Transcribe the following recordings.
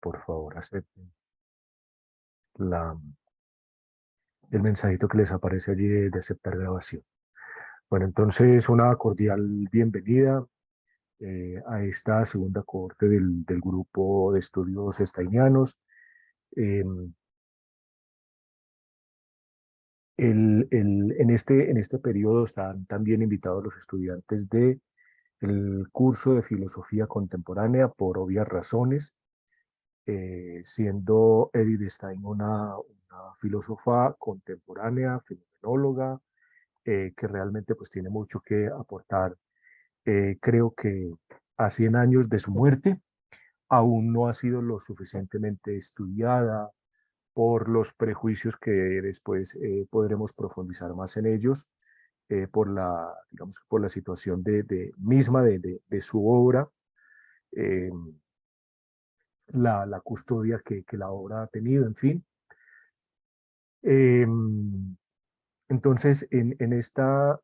por favor acepten la, el mensajito que les aparece allí de aceptar grabación. Bueno, entonces una cordial bienvenida a esta segunda cohorte del grupo de estudios steinianos. Em, en este periodo están también invitados los estudiantes del curso de filosofía contemporánea por obvias razones, siendo Edith Stein una filósofa contemporánea, fenomenóloga, que realmente pues tiene mucho que aportar. Creo que a 100 años de su muerte aún no ha sido lo suficientemente estudiada por los prejuicios que después podremos profundizar más en ellos, por digamos, por la situación misma de su obra, eh, la custodia que la obra ha tenido, en fin. Eh, entonces, en esta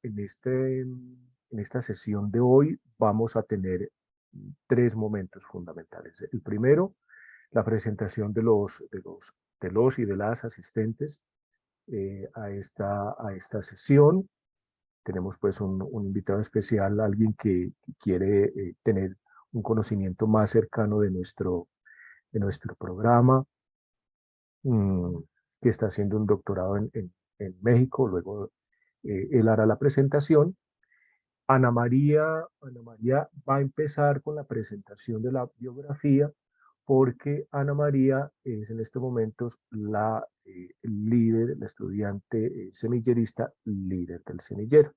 sesión de hoy vamos a tener tres momentos fundamentales. El primero, la presentación de los y de las asistentes a esta sesión. Tenemos pues un invitado especial, alguien que quiere tener un conocimiento más cercano de nuestro programa, mm, que está haciendo un doctorado en México. Luego él hará la presentación. Ana María va a empezar con la presentación de la biografía, porque Ana María es en estos momentos la líder, la estudiante semillerista, líder del semillero,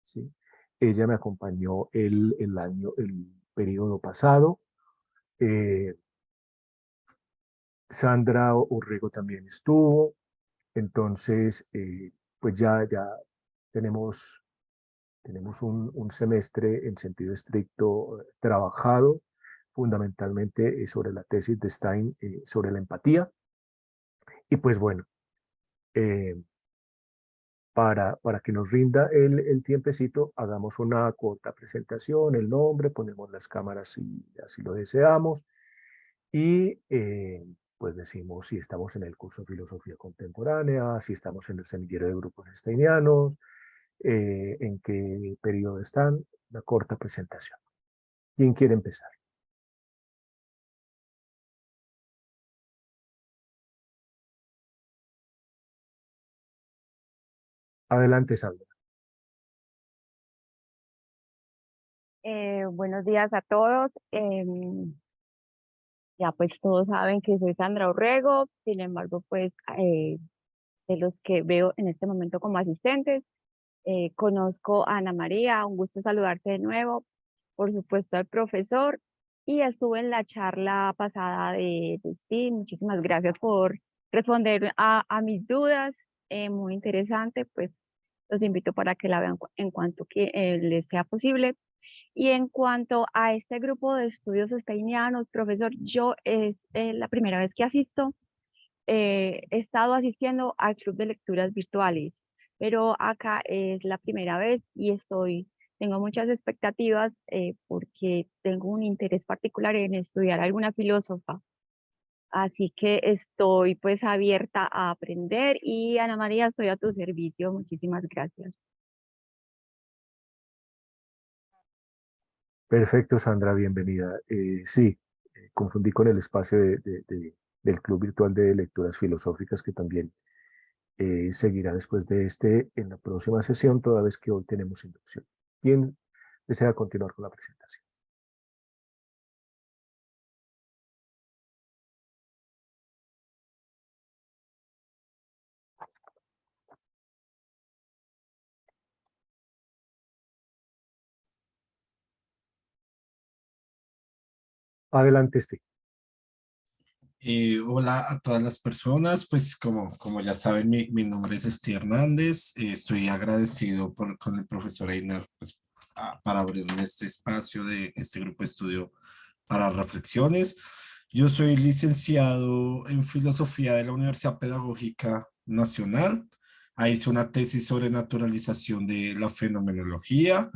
¿sí? Ella me acompañó el periodo pasado. eh, Sandra Urrego también estuvo. Entonces, pues ya tenemos, tenemos un semestre en sentido estricto trabajado fundamentalmente sobre la tesis de Stein sobre la empatía. Y pues bueno, eh, para que nos rinda el tiempecito, hagamos una corta presentación, el nombre, ponemos las cámaras si así lo deseamos y pues decimos si estamos en el curso de Filosofía Contemporánea, si estamos en el semillero de grupos steinianos, en qué periodo están, una corta presentación. ¿Quién quiere empezar? Adelante, Sandra. Buenos días a todos. Ya pues todos saben que soy Sandra Orrego, sin embargo pues de los que veo en este momento como asistentes, conozco a Ana María, un gusto saludarte de nuevo, por supuesto al profesor, y estuve en la charla pasada de STEAM. Muchísimas gracias por responder a mis dudas, muy interesante. Pues los invito para que la vean en cuanto que les sea posible. Y en cuanto a este grupo de estudios steinianos, profesor, yo es la primera vez que asisto. He estado asistiendo al club de lecturas virtuales, pero acá es la primera vez y tengo muchas expectativas porque tengo un interés particular en estudiar alguna filósofa. Así que estoy pues abierta a aprender y Ana María, estoy a tu servicio. Muchísimas gracias. Perfecto, Sandra, bienvenida. Sí, confundí con el espacio del Club Virtual de Lecturas Filosóficas, que también seguirá después de este en la próxima sesión, toda vez que hoy tenemos inducción. ¿Quién desea continuar con la presentación? Adelante, este. Hola a todas las personas, pues como ya saben, mi nombre es Esti Hernández. Estoy agradecido con el profesor Einer pues, para abrirme este espacio de este grupo de estudio para reflexiones. Yo soy licenciado en Filosofía de la Universidad Pedagógica Nacional. Ahí hice una tesis sobre naturalización de la fenomenología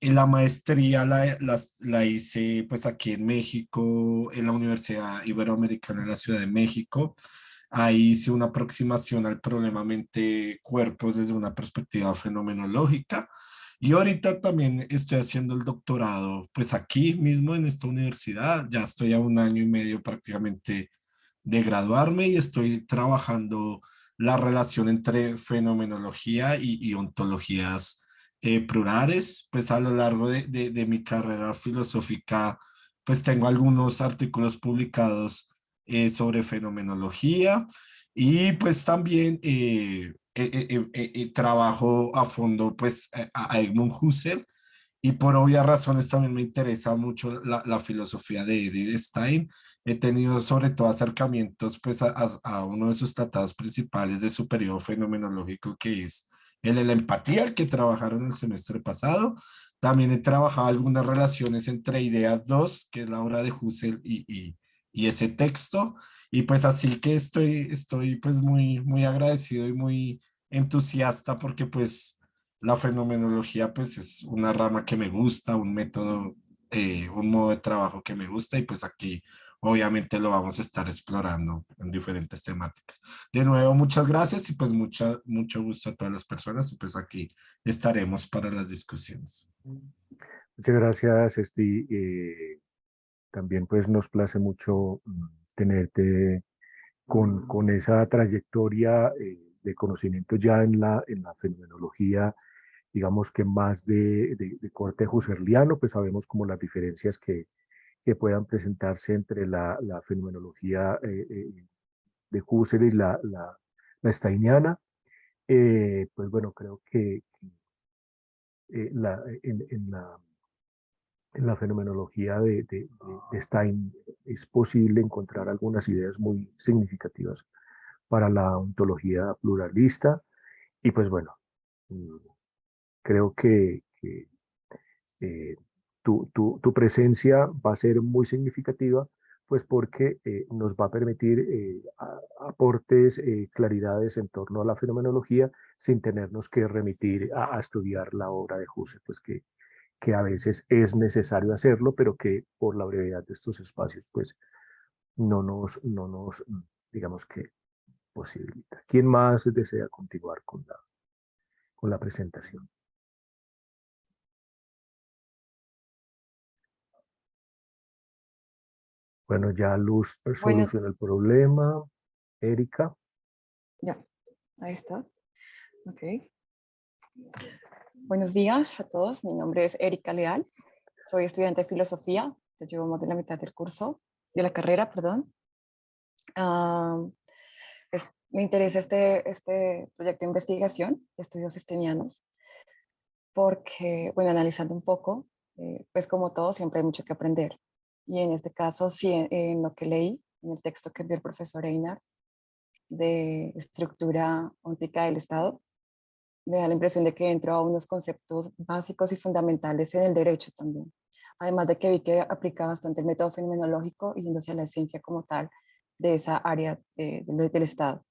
La maestría la hice pues aquí en México, en la Universidad Iberoamericana en la Ciudad de México. Ahí hice una aproximación al problema mente-cuerpos desde una perspectiva fenomenológica. Y ahorita también estoy haciendo el doctorado, pues aquí mismo en esta universidad. Ya estoy a 1 año y medio prácticamente de graduarme y estoy trabajando la relación entre fenomenología y ontologías plurales. Pues a lo largo de mi carrera filosófica, pues tengo algunos artículos publicados sobre fenomenología y pues también trabajo a fondo pues a Edmund Husserl, y por obvias razones también me interesa mucho la filosofía de Edith Stein. He tenido sobre todo acercamientos pues a uno de sus tratados principales de su periodo fenomenológico, que es el de la empatía, el que trabajaron el semestre pasado. También he trabajado algunas relaciones entre Ideas 2, que es la obra de Husserl, y ese texto. Y pues así que estoy pues muy agradecido y muy entusiasta porque pues la fenomenología pues es una rama que me gusta, un método, un modo de trabajo que me gusta, y pues aquí obviamente lo vamos a estar explorando en diferentes temáticas. De nuevo, muchas gracias y pues mucho gusto a todas las personas, y pues aquí estaremos para las discusiones. Muchas gracias, Esti. También pues nos place mucho tenerte con esa trayectoria de conocimiento ya en la fenomenología, digamos que más de corte husserliano. Pues sabemos como las diferencias que puedan presentarse entre la fenomenología de Husserl y la steiniana. Pues bueno, creo que en la fenomenología de Stein es posible encontrar algunas ideas muy significativas para la ontología pluralista. Y pues bueno, mm, creo que tu presencia va a ser muy significativa, pues porque nos va a permitir aportes, claridades en torno a la fenomenología sin tenernos que remitir a estudiar la obra de Husserl, pues que a veces es necesario hacerlo, pero que por la brevedad de estos espacios, pues no nos digamos que posibilita. ¿Quién más desea continuar con la presentación? Bueno, ya Luz Bueno, solucionó el problema. Erika. ya, ahí está. Ok. Buenos días a todos. Mi nombre es Erika Leal. Soy estudiante de filosofía. Ya llevo más de la mitad del curso, de la carrera, perdón. Ah, me interesa este proyecto de investigación de estudios estenianos porque, bueno, analizando un poco, pues como todo, siempre hay mucho que aprender. Y en este caso, sí, en lo que leí, en el texto que envió el profesor Einar de estructura óntica del Estado, me da la impresión de que entro a unos conceptos básicos y fundamentales en el derecho también. Además de que vi que aplica bastante el método fenomenológico yéndose a la esencia como tal de esa área del Estado.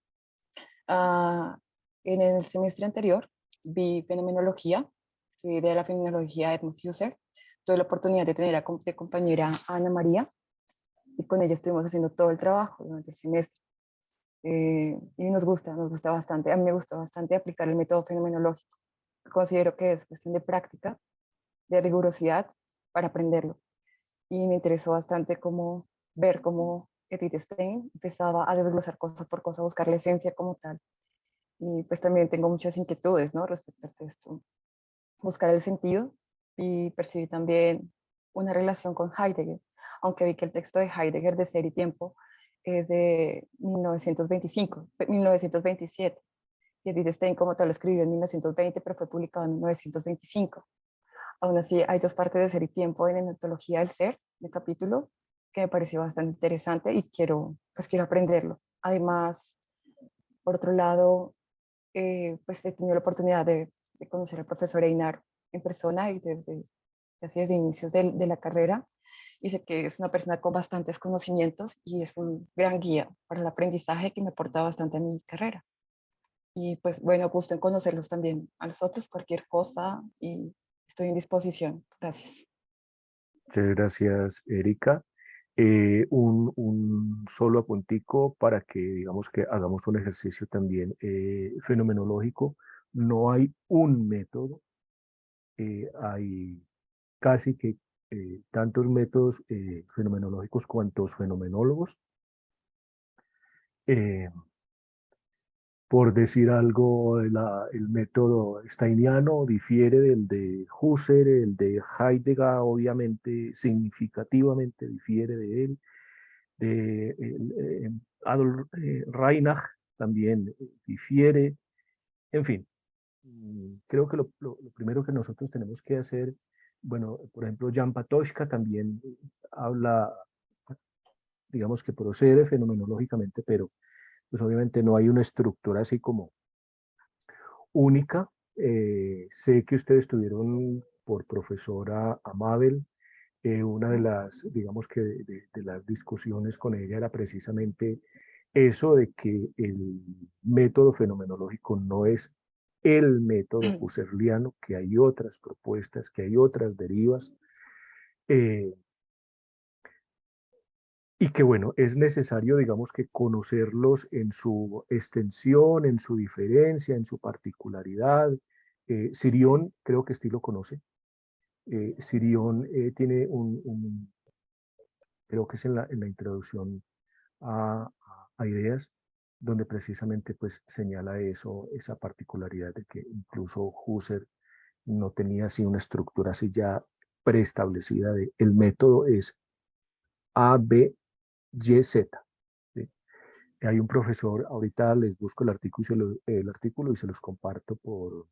Ah, en el semestre anterior vi fenomenología, estudié de la fenomenología de Edmund Husserl. Tuve la oportunidad de tener de compañera a Ana María y con ella estuvimos haciendo todo el trabajo durante el semestre. Y nos gusta bastante, a mí me gusta bastante aplicar el método fenomenológico. Considero que es cuestión de práctica, de rigurosidad para aprenderlo. Y me interesó bastante ver cómo Edith Stein empezaba a desglosar cosa por cosa, buscar la esencia como tal. Y pues también tengo muchas inquietudes, ¿no? Respecto a esto. Buscar el sentido y percibir también una relación con Heidegger, aunque vi que el texto de Heidegger de Ser y Tiempo es de 1927. Y Edith Stein como tal lo escribió en 1920, pero fue publicado en 1925. Aún así, hay dos partes de Ser y Tiempo en la ontología del ser, el capítulo, que me pareció bastante interesante y quiero aprenderlo. Además, por otro lado, pues he tenido la oportunidad de conocer al profesor Einar en persona y casi desde inicios de la carrera, y sé que es una persona con bastantes conocimientos y es un gran guía para el aprendizaje que me aporta bastante a mi carrera. Y pues bueno, gusto en conocerlos también a los otros, cualquier cosa, y estoy en disposición. Gracias. Muchas gracias, Erika. Un solo apuntico para que, digamos, que hagamos un ejercicio también fenomenológico. No hay un método, hay casi que tantos métodos fenomenológicos cuantos fenomenólogos. Por decir algo, el método steiniano difiere del de Husserl, el de Heidegger obviamente significativamente difiere de él, de Adolf Reinach también difiere, en fin. Creo que lo primero que nosotros tenemos que hacer, bueno, por ejemplo, Jan Patočka también habla, digamos que procede fenomenológicamente, pero pues obviamente no hay una estructura así como única. Sé que ustedes tuvieron por profesora a Mabel, una de las, digamos que de las discusiones con ella era precisamente eso de que el método fenomenológico no es el método husserliano, que hay otras propuestas, que hay otras derivas, y que bueno, es necesario, digamos, que conocerlos en su extensión, en su diferencia, en su particularidad. Sirión, creo que sí lo conoce. Sirión tiene creo que es en la introducción a ideas, donde precisamente pues señala eso, esa particularidad de que incluso Husserl no tenía así una estructura así ya preestablecida de el método es A, B, Y, Z. ¿Sí? Hay un profesor, ahorita les busco el artículo y se los comparto por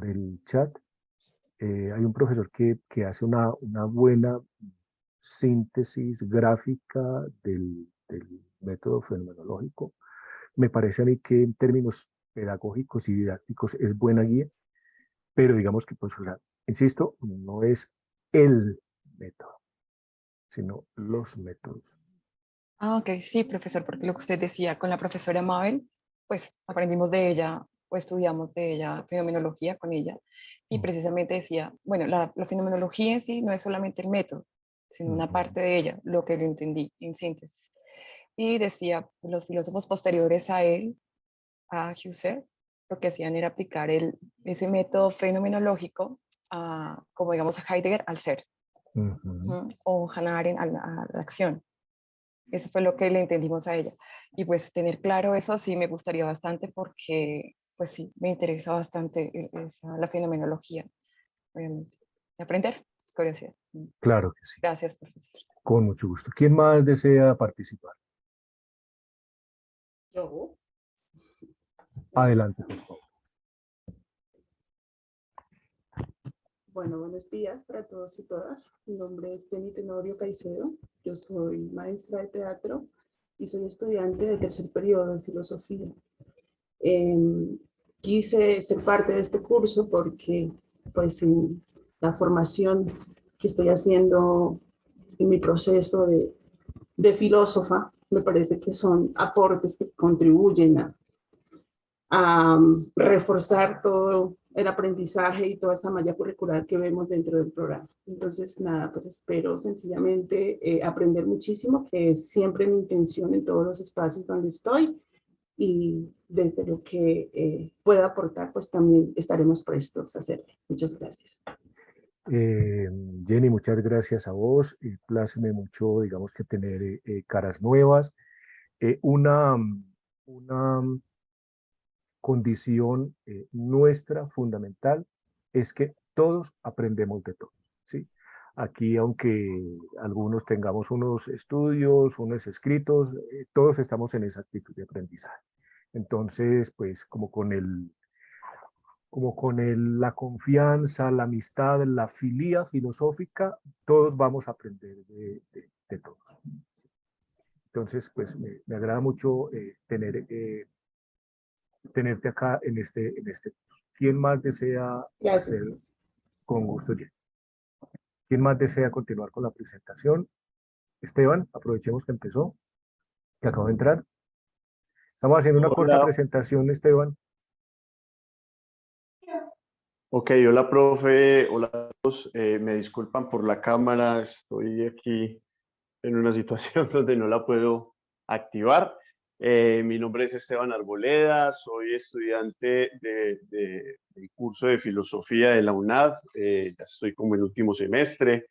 el chat. Hay un profesor que hace una buena síntesis gráfica del método fenomenológico. Me parece a mí que en términos pedagógicos y didácticos es buena guía, pero digamos que, pues, o sea, insisto, no es el método, sino los métodos. Ah, ok, sí, profesor, porque lo que usted decía con la profesora Mabel, pues aprendimos de ella o estudiamos de ella fenomenología con ella y precisamente decía, bueno, la fenomenología en sí no es solamente el método, sino una parte de ella, lo que lo entendí en síntesis. Y decía, los filósofos posteriores a él, a Husserl, lo que hacían era aplicar ese método fenomenológico como digamos a Heidegger al ser, o Hannah Arendt a la acción. Eso fue lo que le entendimos a ella. Y pues tener claro eso sí me gustaría bastante porque pues sí, me interesa bastante la fenomenología, obviamente. Y aprender, curiosidad. Claro que sí, Gracias, profesor. con mucho gusto. ¿Quién más desea participar? Yo. Adelante, por favor. Bueno, buenos días para todos y todas. Mi nombre es Jenny Tenorio Caicedo. Yo soy maestra de teatro y soy estudiante de tercer periodo de filosofía. Quise ser parte de este curso porque, pues, en la formación que estoy haciendo en mi proceso de filósofa, me parece que son aportes que contribuyen a reforzar todo el aprendizaje y toda esta malla curricular que vemos dentro del programa. Entonces, nada, pues espero sencillamente aprender muchísimo, que es siempre mi intención en todos los espacios donde estoy, y desde lo que pueda aportar, pues también estaremos prestos a hacerlo. Muchas gracias. Jenny, muchas gracias a vos. Pláceme mucho, digamos, que tener caras nuevas. Una condición nuestra fundamental es que todos aprendemos de todos, ¿sí? Aquí, aunque algunos tengamos unos estudios, unos escritos, todos estamos en esa actitud de aprendizaje. Entonces, pues la confianza, la amistad, la filía filosófica, todos vamos a aprender de todos. Entonces, pues me agrada mucho tenerte acá en este curso. ¿Quién más desea Gracias. hacer con gusto? ¿Quién más desea continuar con la presentación? Esteban, aprovechemos que empezó, que acabo de entrar. Estamos haciendo una corta presentación, Esteban. Ok, hola profe, hola a todos. Me disculpan por la cámara, estoy aquí en una situación donde no la puedo activar. Mi nombre es Esteban Arboleda, soy estudiante del curso de filosofía de la UNAD, ya estoy como en último semestre,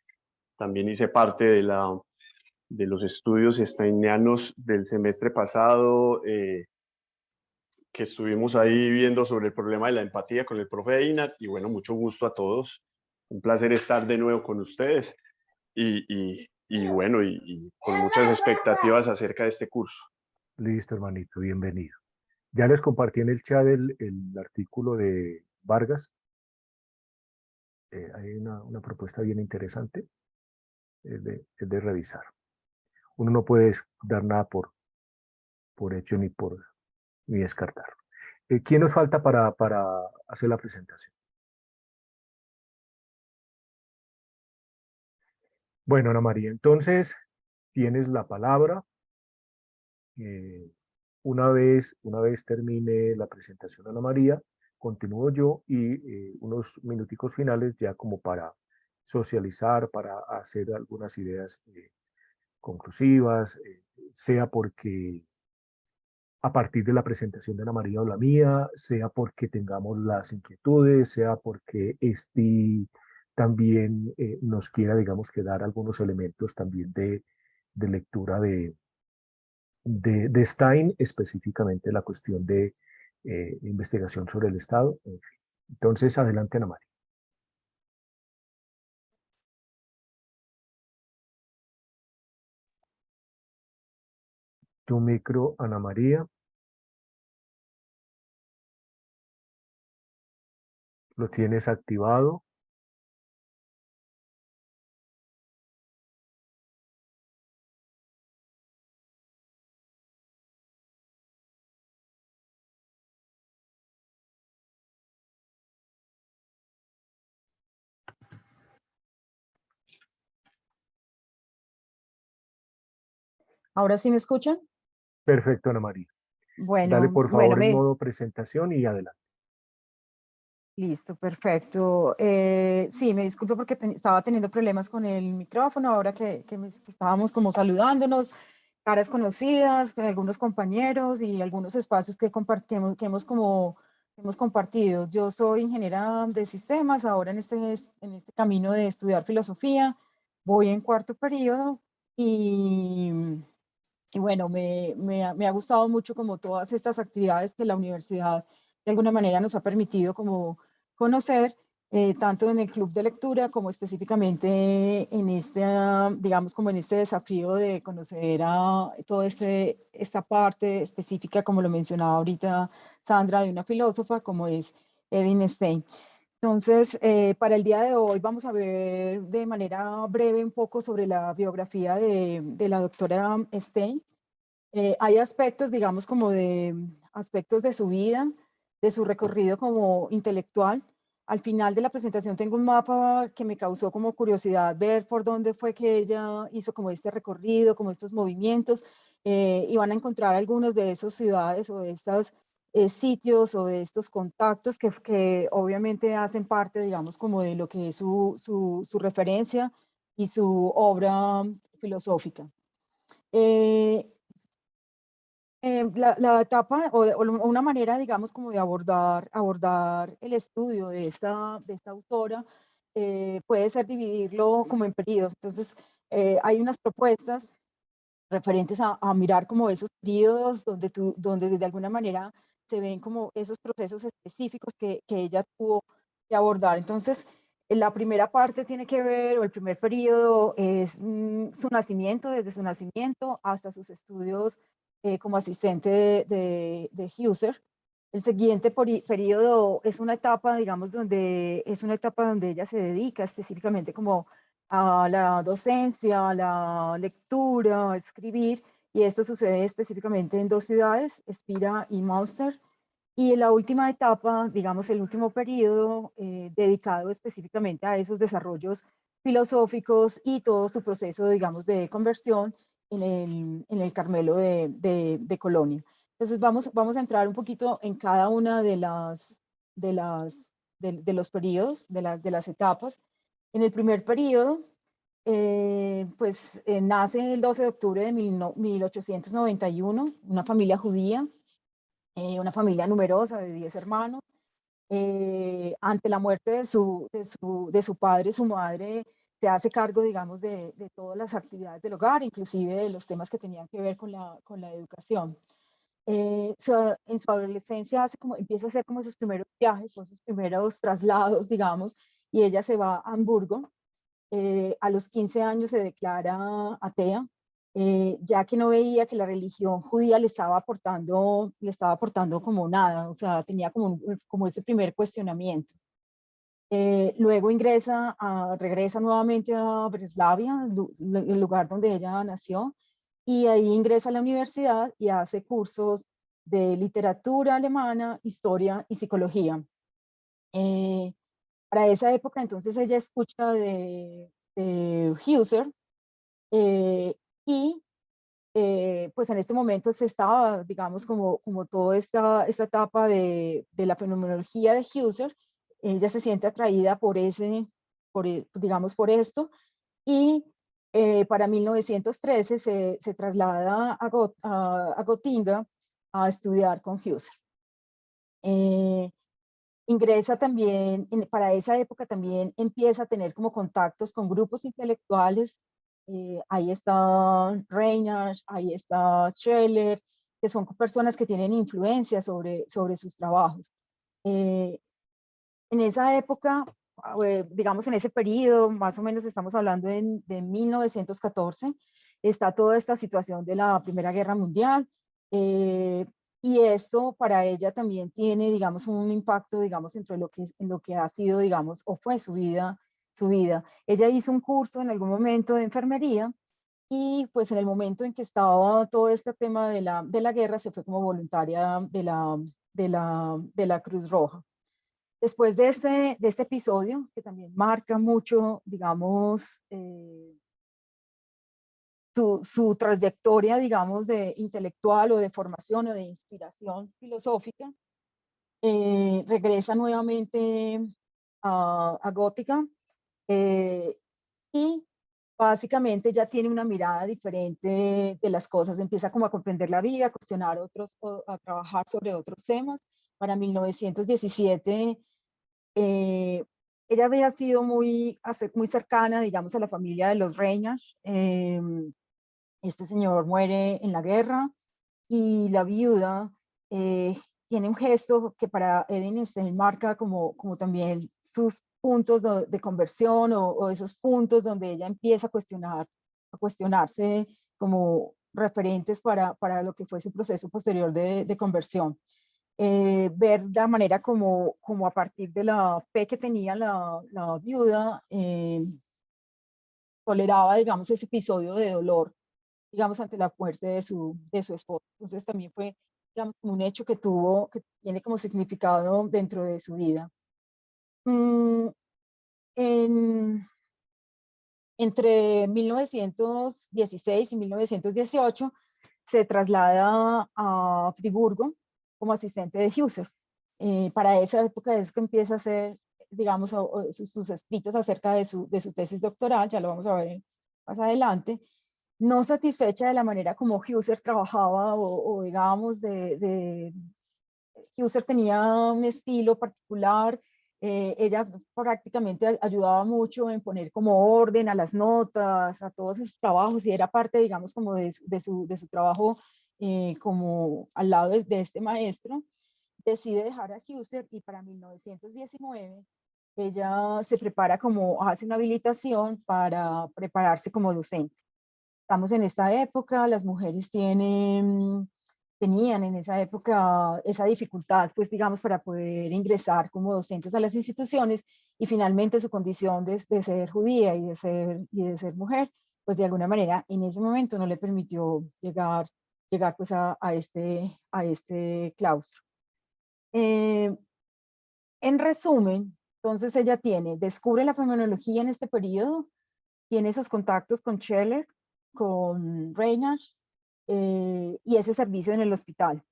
también hice parte de los estudios steinianos del semestre pasado, que estuvimos ahí viendo sobre el problema de la empatía con el profe Einar, y bueno, mucho gusto a todos, un placer estar de nuevo con ustedes y bueno, y con muchas expectativas acerca de este curso. Listo, hermanito, bienvenido. Ya les compartí en el chat el artículo de Vargas. Hay una propuesta bien interesante, es de revisar. Uno no puede dar nada por hecho ni descartar. ¿Quién nos falta para hacer la presentación? Bueno, Ana María, entonces tienes la palabra. Una vez termine la presentación, Ana María, continúo yo y unos minuticos finales ya como para socializar, para hacer algunas ideas conclusivas, sea porque a partir de la presentación de Ana María o la mía, sea porque tengamos las inquietudes, sea porque también nos quiera, digamos, que dar algunos elementos también de lectura de Stein, específicamente la cuestión de investigación sobre el Estado. En fin. Entonces, adelante, Ana María. Tu micro, Ana María. Lo tienes activado. ¿Ahora sí me escuchan? Perfecto, Ana María. Dale, Bueno, por favor, en modo presentación y adelante. listo, perfecto. Sí, me disculpo porque estaba teniendo problemas con el micrófono ahora que estábamos como saludándonos, caras conocidas, con algunos compañeros y algunos espacios que hemos compartido. Yo soy ingeniera de sistemas, ahora en este camino de estudiar filosofía, voy en cuarto periodo y bueno, me ha gustado mucho como todas estas actividades que la universidad de alguna manera nos ha permitido como conocer, tanto en el club de lectura como específicamente en este, digamos, como en este desafío de conocer a toda esta parte específica, como lo mencionaba ahorita Sandra, de una filósofa como es Edith Stein. Entonces, para el día de hoy vamos a ver de manera breve un poco sobre la biografía de la doctora Stein. Hay aspectos, digamos, como de aspectos de su vida, de su recorrido como intelectual. Al final de la presentación tengo un mapa que me causó como curiosidad ver por dónde fue que ella hizo como este recorrido, como estos movimientos, y van a encontrar algunos de esas ciudades o de estos sitios o de estos contactos que obviamente hacen parte, digamos, como de lo que es su referencia y su obra filosófica. La etapa o una manera, digamos, como de abordar el estudio de esta autora puede ser dividirlo como en periodos. Entonces, hay unas propuestas referentes a mirar como esos periodos donde de alguna manera se ven como esos procesos específicos que ella tuvo que abordar. Entonces, la primera parte tiene que ver, o el primer periodo es su nacimiento, desde su nacimiento hasta sus estudios como asistente de Husserl. El siguiente periodo es una etapa, digamos, donde es una etapa donde ella se dedica específicamente como a la docencia, a la lectura, a escribir, y esto sucede específicamente en dos ciudades, Espira y Münster. Y en la última etapa, digamos, el último periodo dedicado específicamente a esos desarrollos filosóficos y todo su proceso, digamos, de conversión en el Carmelo de Colonia. Entonces vamos a entrar un poquito en cada una de las de los periodos, de las etapas. En el primer periodo, nace el 12 de octubre de 1891, una familia judía, una familia numerosa de 10 hermanos. Ante la muerte de su padre, su madre se hace cargo, digamos, de todas las actividades del hogar, inclusive de los temas que tenían que ver con la educación. En su adolescencia empieza a hacer como sus primeros viajes, sus primeros traslados, digamos, y ella se va a Hamburgo. A los 15 años se declara atea, ya que no veía que la religión judía le estaba aportando como nada, o sea, tenía como ese primer cuestionamiento. Luego regresa nuevamente a Breslavia, el lugar donde ella nació, y ahí ingresa a la universidad y hace cursos de literatura alemana, historia y psicología. Para esa época, entonces, ella escucha de Husserl, y pues en este momento se estaba, digamos, como toda esta etapa de la fenomenología de Husserl. Ella se siente atraída digamos, por esto, y para 1913 se traslada a Gotinga a estudiar con Husserl. Ingresa también, para esa época también empieza a tener como contactos con grupos intelectuales. Ahí está Reinhardt, ahí está Scheller, que son personas que tienen influencia sobre sus trabajos. En esa época, digamos en ese periodo, más o menos estamos hablando de 1914, está toda esta situación de la Primera Guerra Mundial, y esto para ella también tiene, digamos, un impacto, digamos, en lo que ha sido, digamos, o fue su vida. Ella hizo un curso en algún momento de enfermería, y pues en el momento en que estaba todo este tema de la guerra, se fue como voluntaria de la Cruz Roja. Después de este episodio, que también marca mucho, digamos, su trayectoria, digamos, de intelectual o de formación o de inspiración filosófica, regresa nuevamente a Gótica, y básicamente ya tiene una mirada diferente de las cosas, empieza como a comprender la vida, a cuestionar a trabajar sobre otros temas. Para 1917, ella había sido muy cercana, digamos, a la familia de los Reinhardt. Este señor muere en la guerra, y la viuda tiene un gesto que para Edenstein marca como también sus puntos de conversión, o esos puntos donde ella empieza a cuestionarse como referentes para lo que fue su proceso posterior de conversión. Ver la manera como a partir de la fe que tenía la viuda, toleraba, digamos, ese episodio de dolor, digamos, ante la muerte de su esposo. Entonces también fue, digamos, un hecho que tiene como significado dentro de su vida. Entre 1916 y 1918 se traslada a Friburgo como asistente de Husserl. Para esa época es que empieza a hacer, digamos, sus escritos acerca de su tesis doctoral, ya lo vamos a ver más adelante. No satisfecha de la manera como Husserl trabajaba, o digamos, Husserl tenía un estilo particular. Ella prácticamente ayudaba mucho en poner como orden a las notas, a todos sus trabajos, y era parte, digamos, como de su trabajo como al lado de este maestro. Decide dejar a Husserl, y para 1919 ella se prepara hace una habilitación para prepararse como docente. Estamos en esta época, las mujeres tenían en esa época esa dificultad, pues digamos, para poder ingresar como docentes a las instituciones, y finalmente su condición de ser judía y de ser mujer, pues de alguna manera en ese momento no le permitió llegar pues a este claustro. En resumen, entonces ella descubre la fenomenología en este periodo, tiene esos contactos con Scheller, con Reinhardt, y ese servicio en el hospital.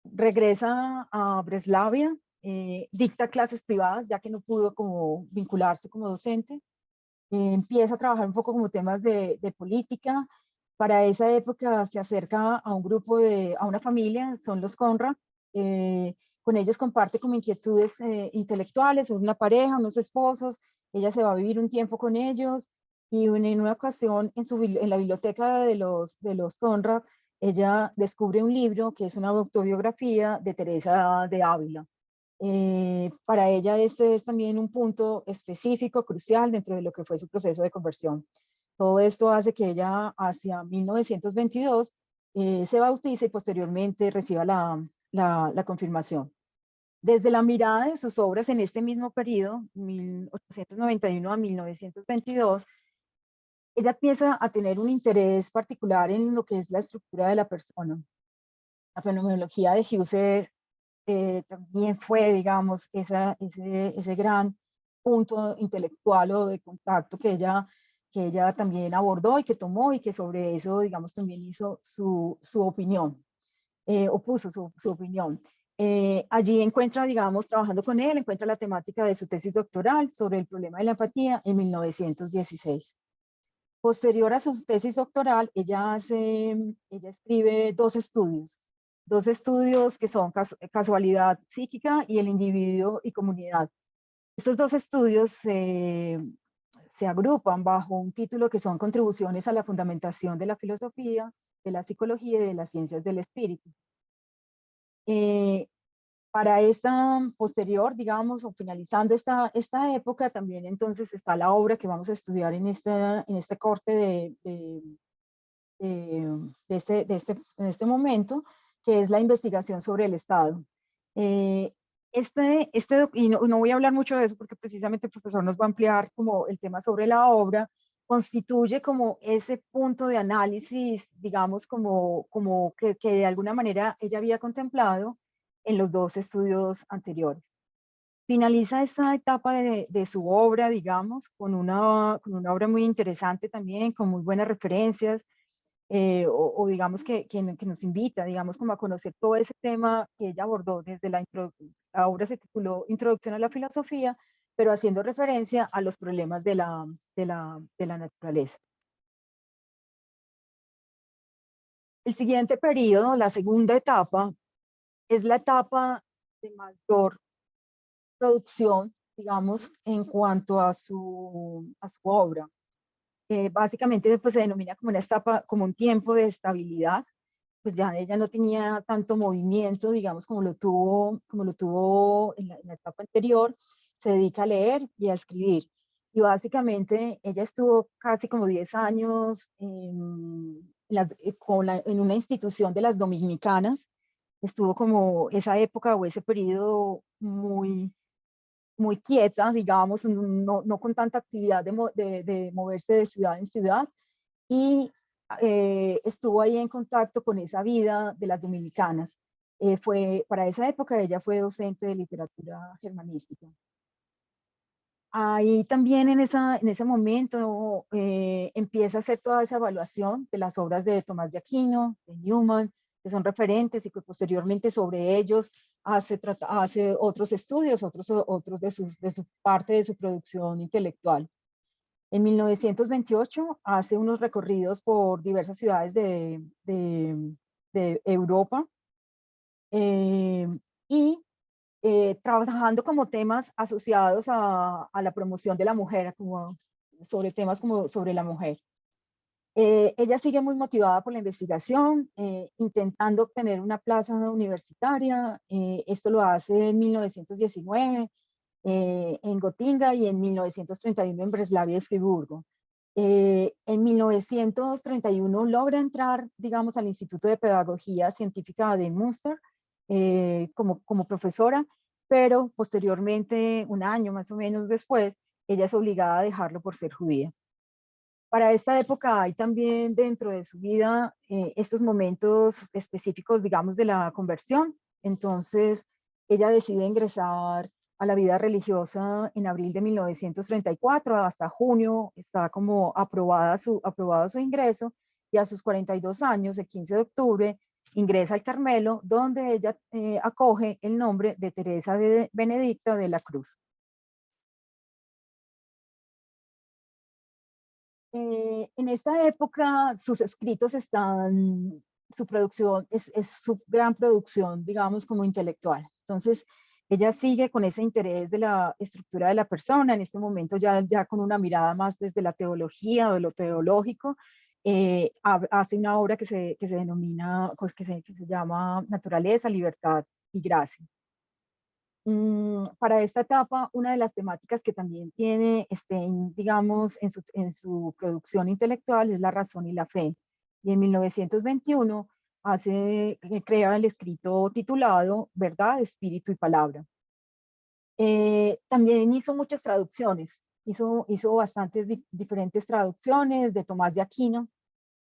Regresa a Breslavia, dicta clases privadas, ya que no pudo como vincularse como docente. Empieza a trabajar un poco como temas de política. Para esa época se acerca a un grupo, a una familia, son los Conrad. Con ellos comparte como inquietudes intelectuales, son una pareja, unos esposos. Ella se va a vivir un tiempo con ellos y en una ocasión en la biblioteca de los Conrad, ella descubre un libro que es una autobiografía de Teresa de Ávila. Para ella este es también un punto específico, crucial dentro de lo que fue su proceso de conversión. Todo esto hace que ella hacia 1922 se bautice y posteriormente reciba la confirmación. Desde la mirada de sus obras en este mismo periodo, 1891 a 1922, ella empieza a tener un interés particular en lo que es la estructura de la persona. La fenomenología de Husserl también fue, digamos, ese gran punto intelectual o de contacto que ella también abordó y que tomó y que sobre eso, digamos, también hizo su opinión, o puso su opinión. Allí encuentra, digamos, trabajando con él, encuentra la temática de su tesis doctoral sobre el problema de la empatía en 1916. Posterior a su tesis doctoral, ella escribe dos estudios que son casualidad psíquica y el individuo y comunidad. Estos dos estudios se agrupan bajo un título que son contribuciones a la fundamentación de la filosofía, de la psicología y de las ciencias del espíritu. Para esta posterior, digamos, o finalizando esta época, también entonces está la obra que vamos a estudiar en este corte en este momento, que es la investigación sobre el Estado. Y no voy a hablar mucho de eso porque precisamente el profesor nos va a ampliar como el tema sobre la obra, constituye como ese punto de análisis, digamos, como que de alguna manera ella había contemplado en los dos estudios anteriores. Finaliza esta etapa de su obra, digamos, con una obra muy interesante también, con muy buenas referencias, o digamos que nos invita, digamos, como a conocer todo ese tema que ella abordó desde la obra se tituló Introducción a la Filosofía, pero haciendo referencia a los problemas de la naturaleza. El siguiente periodo, la segunda etapa, es la etapa de mayor producción, digamos, en cuanto a su obra. Básicamente pues, se denomina como una etapa, como un tiempo de estabilidad, pues ya ella no tenía tanto movimiento, digamos, como lo tuvo en la etapa anterior. Se dedica a leer y a escribir. Y básicamente ella estuvo casi como 10 años en una institución de las dominicanas. Estuvo como esa época o ese periodo muy quieta, digamos, no con tanta actividad de moverse de ciudad en ciudad, y estuvo ahí en contacto con esa vida de las dominicanas. Para esa época ella fue docente de literatura germanística. Ahí también en ese momento empieza a hacer toda esa evaluación de las obras de Tomás de Aquino, de Newman, que son referentes y que posteriormente sobre ellos hace otros estudios, otros de su parte de su producción intelectual. En 1928 hace unos recorridos por diversas ciudades de Europa y trabajando como temas asociados a la promoción de la mujer, como sobre temas como sobre la mujer. Ella sigue muy motivada por la investigación, intentando obtener una plaza universitaria. Esto lo hace en 1919 en Gotinga y en 1931 en Breslavia y Friburgo. En 1931 logra entrar, digamos, al Instituto de Pedagogía Científica de Münster como profesora, pero posteriormente, un año más o menos después, ella es obligada a dejarlo por ser judía. Para esta época hay también dentro de su vida estos momentos específicos, digamos, de la conversión. Entonces, ella decide ingresar a la vida religiosa en abril de 1934, hasta junio está como aprobado su ingreso, y a sus 42 años, el 15 de octubre, ingresa al Carmelo, donde ella acoge el nombre de Teresa Benedicta de la Cruz. En esta época sus escritos están, su producción es su gran producción, digamos, como intelectual. Entonces, ella sigue con ese interés de la estructura de la persona, en este momento ya con una mirada más desde la teología o de lo teológico. Hace una obra que se denomina, pues, que se llama Naturaleza, Libertad y Gracia. Para esta etapa, una de las temáticas que también tiene, digamos, en su producción intelectual es la razón y la fe. Y en 1921 crea el escrito titulado Verdad, Espíritu y Palabra. También hizo muchas traducciones, hizo bastantes diferentes traducciones de Tomás de Aquino,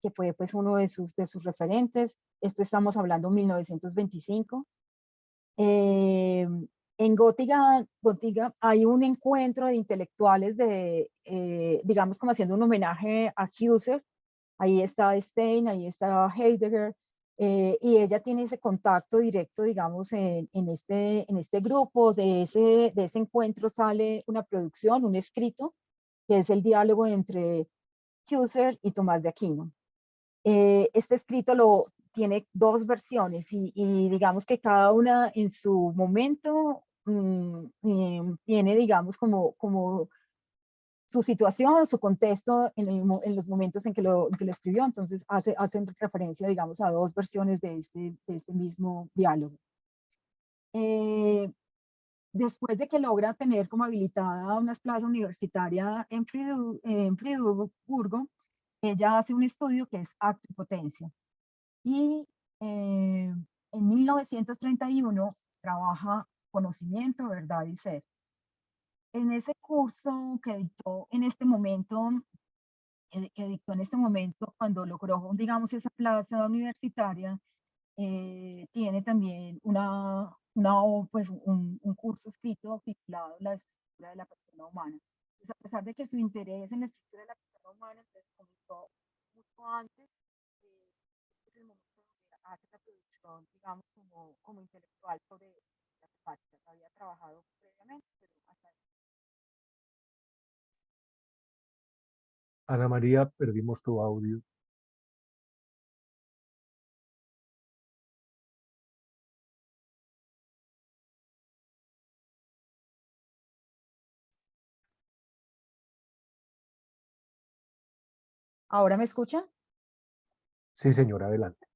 que fue pues uno de sus referentes. Esto estamos hablando en 1925. En Gotinga hay un encuentro de intelectuales digamos, como haciendo un homenaje a Husserl. Ahí está Stein, ahí está Heidegger, y ella tiene ese contacto directo, digamos, en este grupo. De ese encuentro sale una producción, un escrito, que es el diálogo entre Husserl y Tomás de Aquino. Este escrito tiene dos versiones y digamos que cada una en su momento tiene, digamos, como su situación, su contexto en los momentos en que lo escribió. Entonces hacen referencia, digamos, a dos versiones de este mismo diálogo. Después de que logra tener como habilitada una plaza universitaria en Friburgo, ella hace un estudio que es acto y potencia. Y en 1931 trabaja Conocimiento, Verdad y Ser. En ese curso que dictó en este momento, cuando logró, digamos, esa plaza universitaria, tiene también pues, un curso escrito titulado La estructura de la persona humana. Pues a pesar de que su interés en la estructura de la persona humana pues, comenzó mucho antes, es el momento donde hace la producción, digamos, como intelectual sobre la temática. Había trabajado previamente, pero hasta Ana María, perdimos tu audio. ¿Ahora me escuchan? Sí, señora, adelante.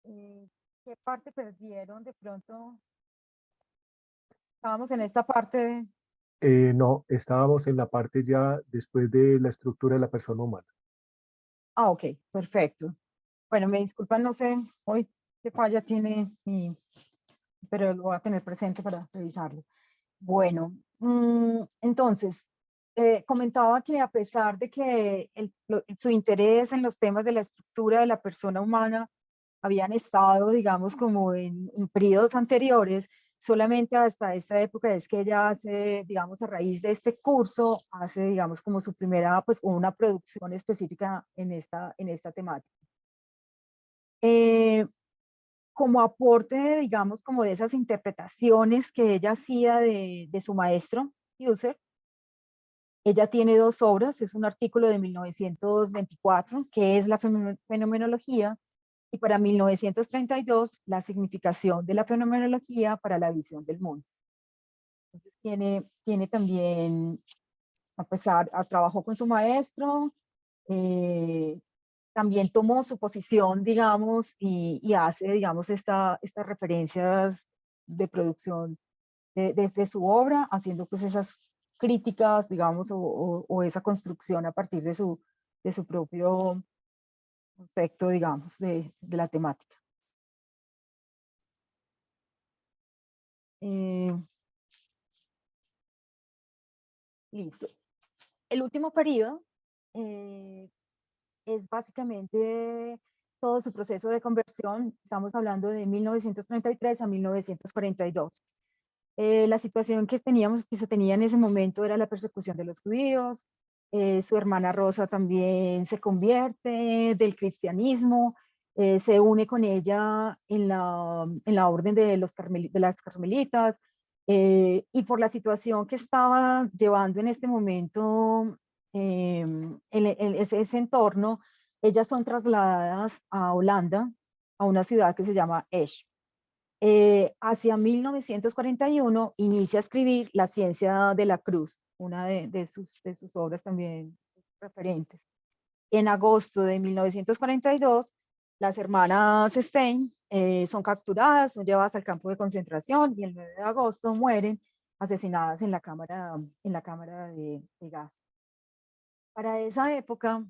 ¿Qué parte perdieron de pronto? Estábamos en esta parte. No, estábamos en la parte ya después de la estructura de la persona humana. Ah, ok, perfecto. Bueno, me disculpan, no sé hoy qué falla tiene pero lo voy a tener presente para revisarlo. Bueno, entonces, comentaba que a pesar de que su interés en los temas de la estructura de la persona humana habían estado, digamos, como en periodos anteriores, solamente hasta esta época es que ella hace, digamos, a raíz de este curso, hace, digamos, como su primera, pues, una producción específica en esta temática. Como aporte, digamos, como de esas interpretaciones que ella hacía de su maestro, Husserl, ella tiene dos obras, es un artículo de 1924, que es la fenomenología, y para 1932, la significación de la fenomenología para la visión del mundo. Entonces tiene también, trabajó con su maestro, también tomó su posición, digamos, y hace, digamos, estas referencias de producción de su obra, haciendo pues esas críticas, digamos, o esa construcción a partir de su propio concepto, digamos, de la temática. Listo. El último periodo es básicamente todo su proceso de conversión. Estamos hablando de 1933 a 1942. La situación que se tenía en ese momento era la persecución de los judíos. Su hermana Rosa también se convierte del cristianismo. se une con ella en la orden de las carmelitas, y por la situación que estaba llevando en este momento ese entorno, ellas son trasladadas a Holanda, a una ciudad que se llama Esch. Hacia 1941 inicia a escribir La ciencia de la cruz, una de sus obras también referentes. En agosto de 1942, las hermanas Stein son capturadas, son llevadas al campo de concentración y el 9 de agosto mueren asesinadas en la cámara de gas. Para esa época,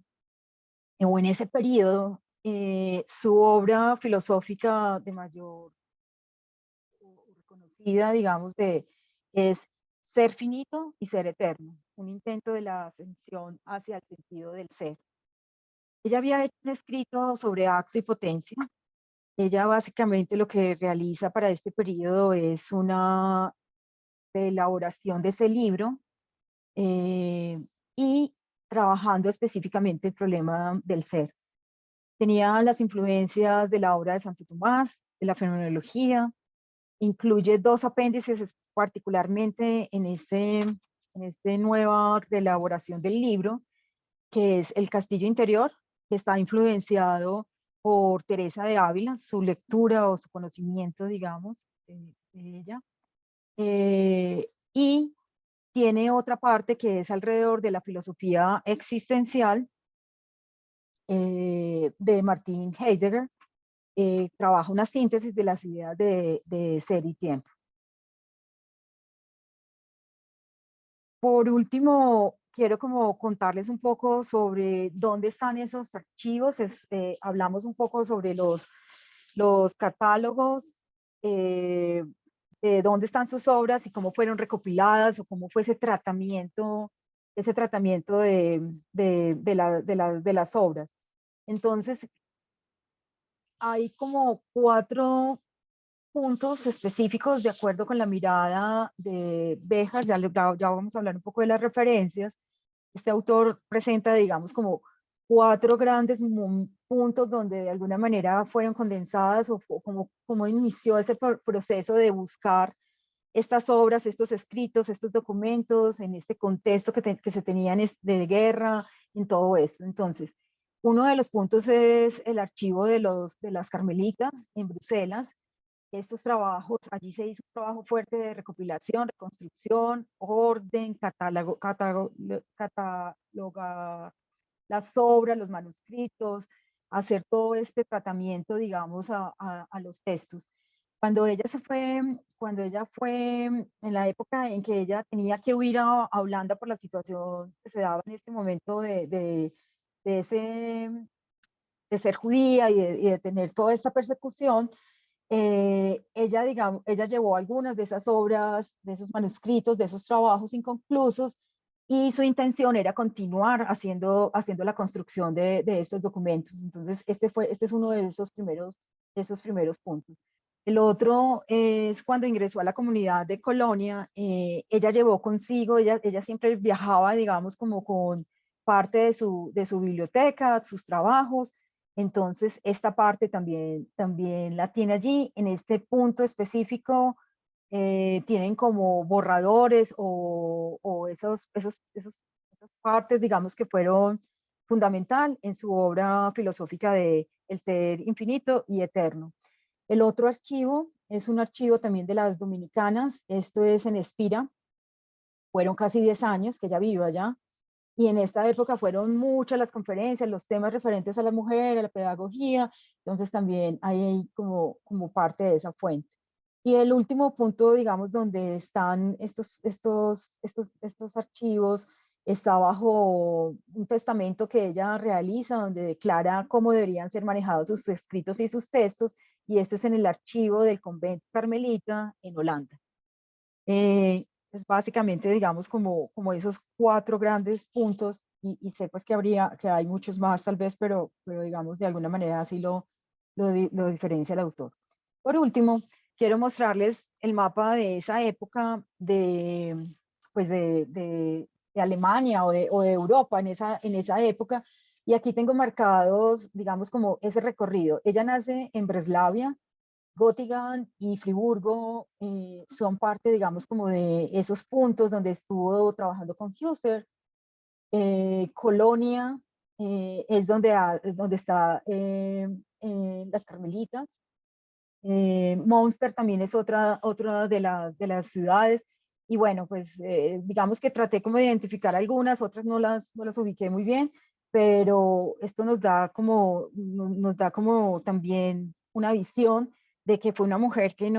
o en ese periodo, su obra filosófica de mayor reconocida, digamos, es Ser finito y ser eterno, un intento de la ascensión hacia el sentido del ser. Ella había hecho un escrito sobre acto y potencia. Ella básicamente lo que realiza para este periodo es una elaboración de ese libro y trabajando específicamente el problema del ser. Tenía las influencias de la obra de Santo Tomás, de la fenomenología, incluye 2 apéndices particularmente en esta nueva elaboración del libro, que es El castillo interior, que está influenciado por Teresa de Ávila, su lectura o su conocimiento, digamos, de ella. Y tiene otra parte que es alrededor de la filosofía existencial de Martin Heidegger. Trabaja una síntesis de las ideas de ser y tiempo. Por último, quiero como contarles un poco sobre dónde están esos archivos. Hablamos un poco sobre los catálogos, de dónde están sus obras y cómo fueron recopiladas o cómo fue ese tratamiento de las obras. Entonces, hay como 4 puntos específicos de acuerdo con la mirada de Béjar. Ya vamos a hablar un poco de las referencias. Este autor presenta, digamos, como 4 grandes puntos donde de alguna manera fueron condensadas o como inició ese proceso de buscar estas obras, estos escritos, estos documentos en este contexto que se tenían de guerra, en todo esto. Entonces, uno de los puntos es el archivo de las Carmelitas en Bruselas. Estos trabajos, allí se hizo un trabajo fuerte de recopilación, reconstrucción, orden, catalogar las obras, los manuscritos, hacer todo este tratamiento, digamos, a los textos. Cuando ella fue en la época en que ella tenía que huir a Holanda por la situación que se daba en este momento de ser judía y de tener toda esta persecución, ella llevó algunas de esas obras, de esos manuscritos, de esos trabajos inconclusos, y su intención era continuar haciendo la construcción de estos documentos. Entonces, este es uno de esos primeros puntos. El otro es cuando ingresó a la comunidad de Colonia. Ella llevó consigo, ella siempre viajaba, digamos, como con parte de su biblioteca, sus trabajos. Entonces, esta parte también la tiene allí. En este punto específico, tienen como borradores o esas partes, digamos, que fueron fundamental en su obra filosófica de El ser infinito y eterno. El otro archivo es un archivo también de las dominicanas. Esto es en Espira. Fueron casi 10 años que ella vivió allá. Y en esta época fueron muchas las conferencias, los temas referentes a la mujer, a la pedagogía. Entonces también hay como parte de esa fuente. Y el último punto, digamos, donde están estos archivos, está bajo un testamento que ella realiza, donde declara cómo deberían ser manejados sus escritos y sus textos, y esto es en el archivo del convento carmelita en Holanda. Es básicamente, digamos, como esos 4 grandes puntos, y sé pues que hay muchos más tal vez, pero digamos, de alguna manera así lo diferencia el autor. Por último, quiero mostrarles el mapa de esa época pues de Alemania o de Europa en esa época. Y aquí tengo marcados, digamos, como ese recorrido. Ella nace en Breslavia, Göttingen y Friburgo son parte, digamos, como de esos puntos donde estuvo trabajando con Husserl. Colonia es donde está las Carmelitas. Münster también es otra de las ciudades. Y bueno, pues digamos que traté como de identificar algunas, otras no las ubiqué muy bien, pero esto nos da como también una visión de que fue una mujer que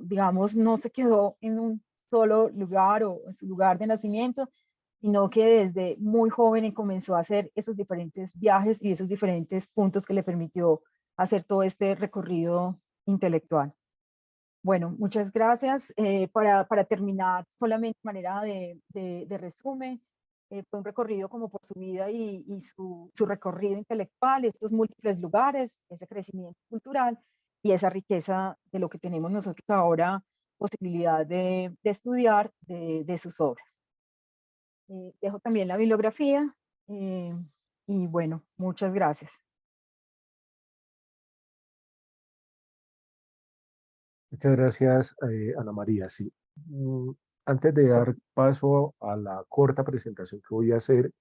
digamos, no se quedó en un solo lugar o en su lugar de nacimiento, sino que desde muy joven comenzó a hacer esos diferentes viajes y esos diferentes puntos que le permitió hacer todo este recorrido intelectual. Bueno, muchas gracias. Para terminar, solamente de manera de resumen, fue un recorrido como por su vida y su recorrido intelectual, estos múltiples lugares, ese crecimiento cultural y esa riqueza de lo que tenemos nosotros ahora, posibilidad de estudiar de sus obras. Dejo también la bibliografía y bueno, muchas gracias. Muchas gracias, Ana María. Sí. Antes de dar paso a la corta presentación que voy a hacer,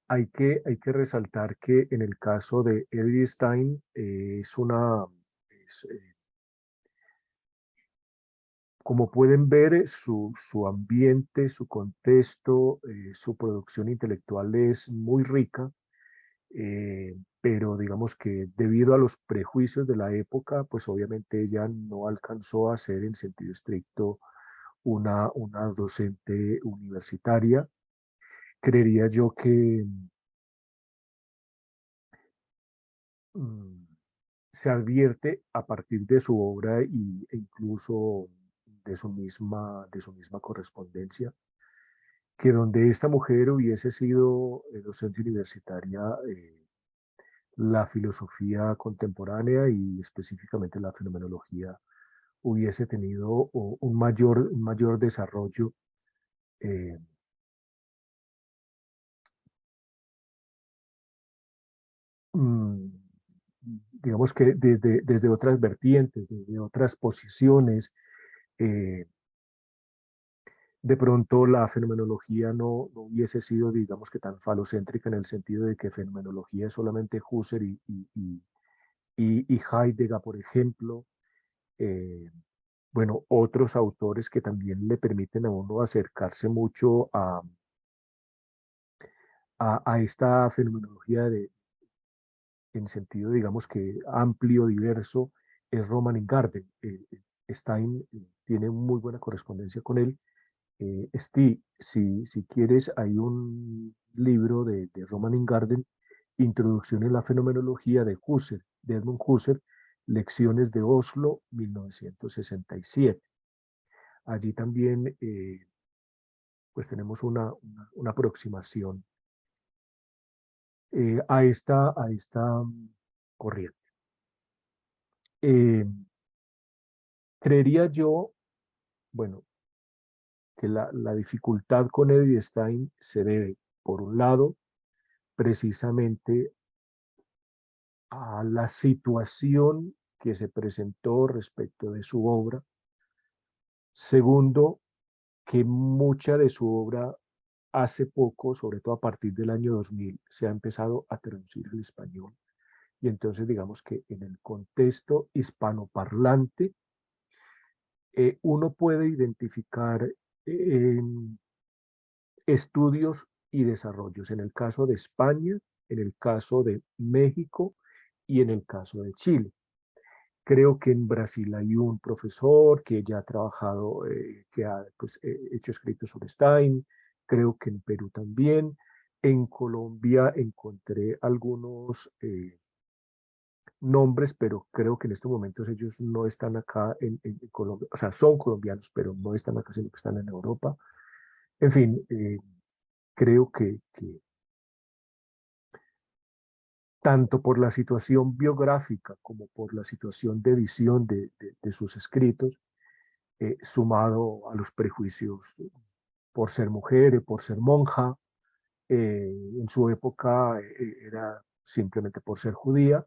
hay que resaltar que en el caso de Edith Stein como pueden ver, su ambiente, su contexto, su producción intelectual es muy rica, pero digamos que debido a los prejuicios de la época, pues obviamente ella no alcanzó a ser en sentido estricto una docente universitaria. Creería yo que mm, se advierte a partir de su obra e incluso de su misma correspondencia, que donde esta mujer hubiese sido docente universitaria, la filosofía contemporánea y específicamente la fenomenología hubiese tenido un mayor desarrollo. eh, mm, digamos que desde otras vertientes, desde otras posiciones. De pronto la fenomenología no hubiese sido, digamos que tan falocéntrica en el sentido de que fenomenología es solamente Husserl y Heidegger, por ejemplo. Eh, bueno, otros autores que también le permiten a uno acercarse mucho a esta fenomenología en sentido, digamos que amplio, diverso, es Roman Ingarden. Stein tiene muy buena correspondencia con él. Steve, si quieres, hay un libro de Roman Ingarden, Introducción en la Fenomenología de Husserl, de Edmund Husserl, Lecciones de Oslo, 1967. Allí también pues tenemos una aproximación a esta corriente. Creería yo, bueno, que la dificultad con Edith Stein se debe, por un lado, precisamente a la situación que se presentó respecto de su obra. Segundo, que mucha de su obra hace poco, sobre todo a partir del año 2000, se ha empezado a traducir al español. Y entonces digamos que en el contexto hispanoparlante, uno puede identificar estudios y desarrollos en el caso de España, en el caso de México y en el caso de Chile. Creo que en Brasil hay un profesor que ya ha trabajado, que ha pues, hecho escritos sobre Stein. Creo que en Perú también. En Colombia encontré algunos nombres, pero creo que en estos momentos ellos no están acá en Colombia. O sea, son colombianos, pero no están acá, sino que están en Europa. En fin, creo que tanto por la situación biográfica como por la situación de edición de sus escritos, sumado a los prejuicios por ser mujer, por ser monja. En su época era simplemente por ser judía,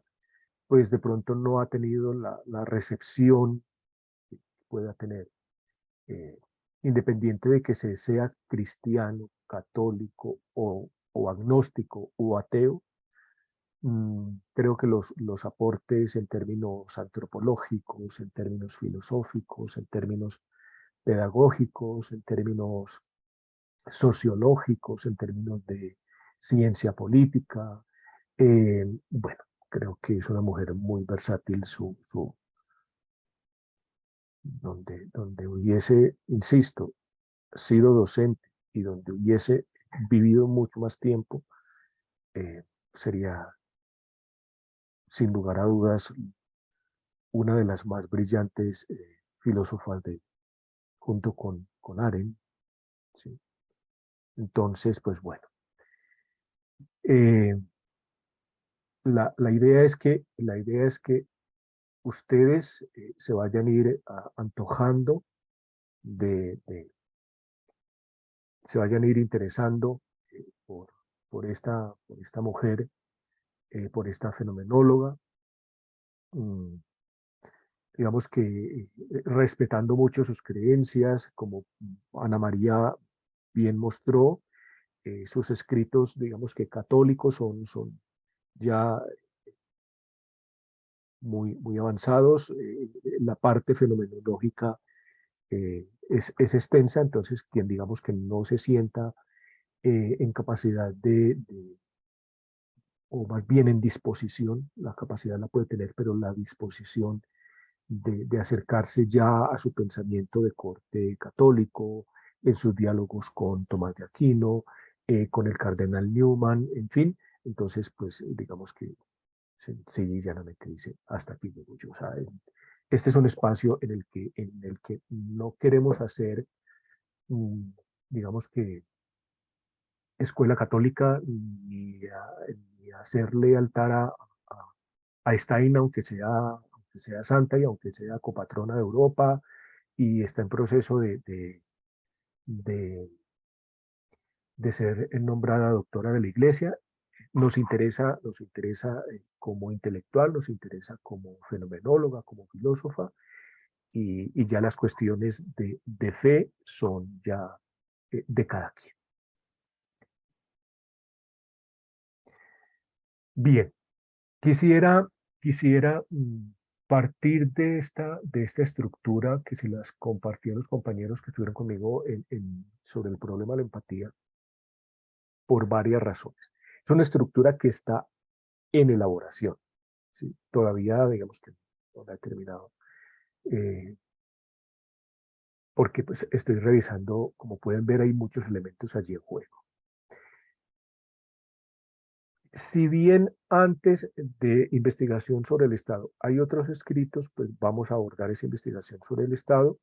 pues de pronto no ha tenido la recepción que pueda tener, eh, independiente de que se sea cristiano, católico o agnóstico o ateo. Creo que los aportes en términos antropológicos, en términos filosóficos, en términos pedagógicos, en términos sociológicos, en términos de ciencia política, bueno, creo que es una mujer muy versátil, donde hubiese, insisto, sido docente y donde hubiese vivido mucho más tiempo, sería sin lugar a dudas una de las más brillantes filósofas junto con Arendt, ¿sí? Entonces, pues bueno, eh, la idea es que ustedes se vayan a ir antojando se vayan a ir interesando por esta mujer, por esta fenomenóloga, mm, digamos que respetando mucho sus creencias, como Ana María bien mostró, sus escritos, digamos que católicos, son ya muy avanzados. La parte fenomenológica es extensa, entonces quien digamos que no se sienta en capacidad o más bien en disposición, la capacidad la puede tener, pero la disposición de acercarse ya a su pensamiento de corte católico, en sus diálogos con Tomás de Aquino, con el cardenal Newman, en fin. Entonces, pues digamos que sí, llanamente dice, hasta aquí llego yo. O sea, este es un espacio en el que no queremos hacer, mm, digamos que, escuela católica ni hacerle altar a Stein, aunque sea santa y aunque sea copatrona de Europa y está en proceso de, de ser nombrada doctora de la Iglesia. Nos interesa como intelectual, nos interesa como fenomenóloga, como filósofa, y ya las cuestiones de fe son ya de cada quien. Bien, quisiera partir de esta estructura que se las compartí a los compañeros que estuvieron conmigo sobre el problema de la empatía por varias razones. Es una estructura que está en elaboración, ¿sí? Todavía, digamos que no la he terminado, porque pues estoy revisando, como pueden ver, hay muchos elementos allí en juego. Si bien antes de investigación sobre el Estado hay otros escritos, pues vamos a abordar esa investigación sobre el Estado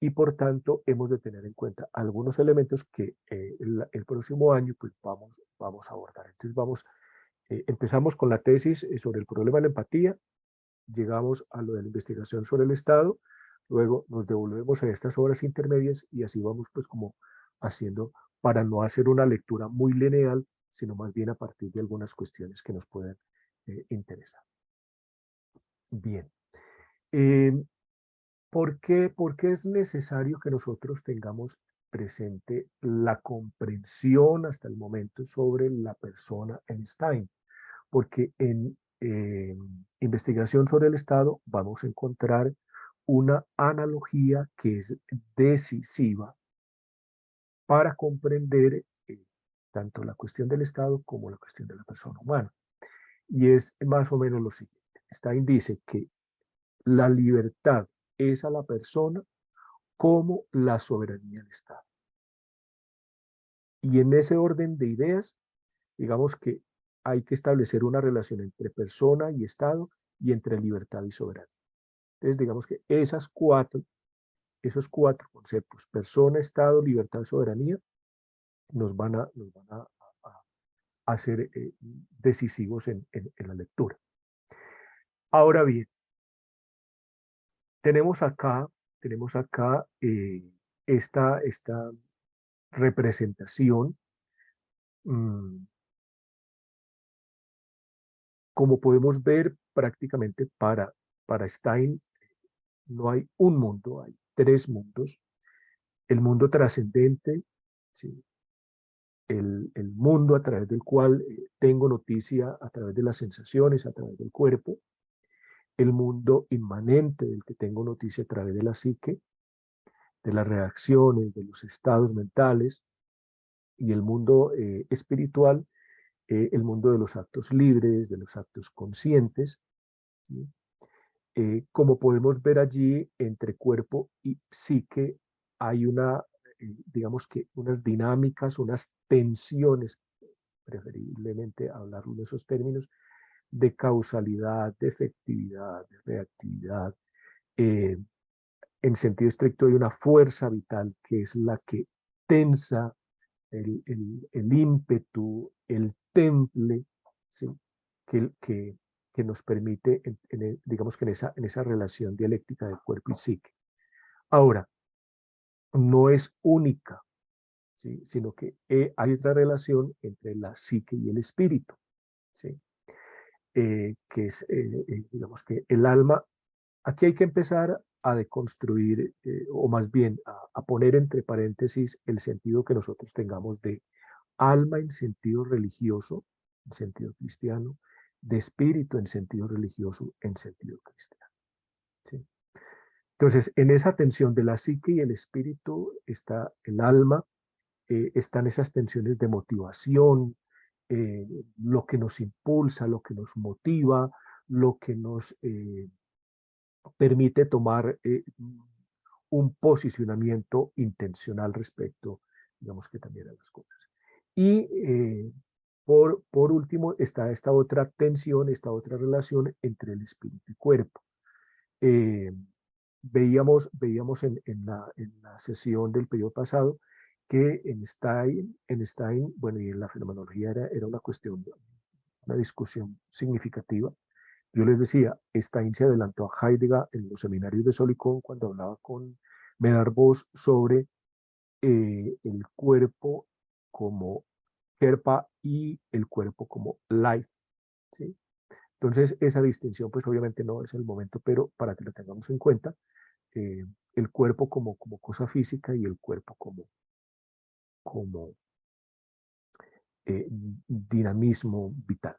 y por tanto hemos de tener en cuenta algunos elementos que el próximo año pues vamos a abordar. Entonces empezamos con la tesis sobre el problema de la empatía, llegamos a lo de la investigación sobre el Estado, luego nos devolvemos a estas obras intermedias y así vamos pues como haciendo para no hacer una lectura muy lineal, sino más bien a partir de algunas cuestiones que nos pueden interesar. Bien. ¿Por qué es necesario que nosotros tengamos presente la comprensión hasta el momento sobre la persona Einstein? Porque en investigación sobre el Estado vamos a encontrar una analogía que es decisiva para comprender tanto la cuestión del Estado como la cuestión de la persona humana. Y es más o menos lo siguiente. Stein dice que la libertad es a la persona como la soberanía del Estado. Y en ese orden de ideas, digamos que hay que establecer una relación entre persona y Estado y entre libertad y soberanía. Entonces, digamos que esos cuatro conceptos, persona, Estado, libertad, soberanía, nos van a ser decisivos en la lectura. Ahora bien, tenemos acá esta representación. Como podemos ver, prácticamente para Stein no hay un mundo, hay tres mundos. El mundo trascendente, ¿sí? El mundo a través del cual tengo noticia a través de las sensaciones, a través del cuerpo. El mundo inmanente del que tengo noticia a través de la psique, de las reacciones, de los estados mentales. Y el mundo espiritual, el mundo de los actos libres, de los actos conscientes, ¿sí? Como podemos ver allí, entre cuerpo y psique hay digamos que unas dinámicas, unas tensiones, preferiblemente hablar de esos términos, de causalidad, de efectividad, de reactividad. En sentido estricto hay una fuerza vital que es la que tensa el ímpetu, el temple, ¿sí? que nos permite, digamos que en esa relación dialéctica de cuerpo y psique. Ahora, no es única, ¿sí? Sino que hay otra relación entre la psique y el espíritu, ¿sí? Que es, digamos que el alma, aquí hay que empezar a deconstruir, o más bien a poner entre paréntesis el sentido que nosotros tengamos de alma en sentido religioso, en sentido cristiano, de espíritu en sentido religioso, en sentido cristiano. ¿Sí? Entonces, en esa tensión de la psique y el espíritu está el alma, están esas tensiones de motivación, lo que nos impulsa, lo que nos motiva, lo que nos permite tomar un posicionamiento intencional respecto, digamos que también a las cosas. Y por último está esta otra tensión, esta otra relación entre el espíritu y cuerpo. Veíamos en la sesión del periodo pasado que en Stein, bueno, y en la fenomenología era una cuestión, una discusión significativa. Yo les decía, Stein se adelantó a Heidegger en los seminarios de Solikov cuando hablaba con Medard Voss sobre el cuerpo como Kerpa y el cuerpo como life, ¿sí? Entonces, esa distinción, pues obviamente no es el momento, pero para que lo tengamos en cuenta, el cuerpo como cosa física y el cuerpo como dinamismo vital.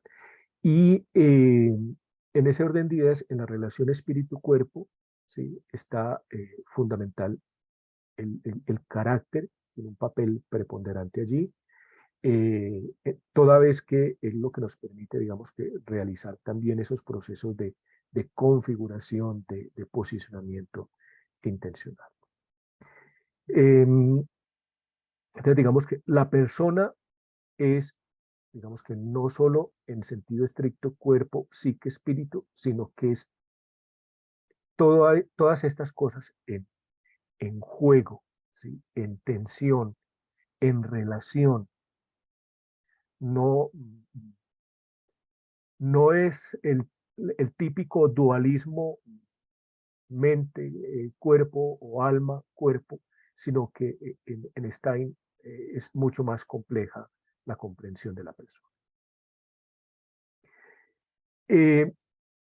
Y en ese orden de ideas, en la relación espíritu-cuerpo, ¿sí? Está fundamental el carácter, tiene un papel preponderante allí, toda vez que es lo que nos permite, digamos, que realizar también esos procesos de configuración, de posicionamiento intencional. Entonces, digamos que la persona es, digamos que no solo en sentido estricto cuerpo, psique, espíritu, sino que es todas estas cosas en juego, ¿sí? En tensión, en relación. No, no es el típico dualismo mente, cuerpo o alma, cuerpo, sino que en Stein es mucho más compleja la comprensión de la persona.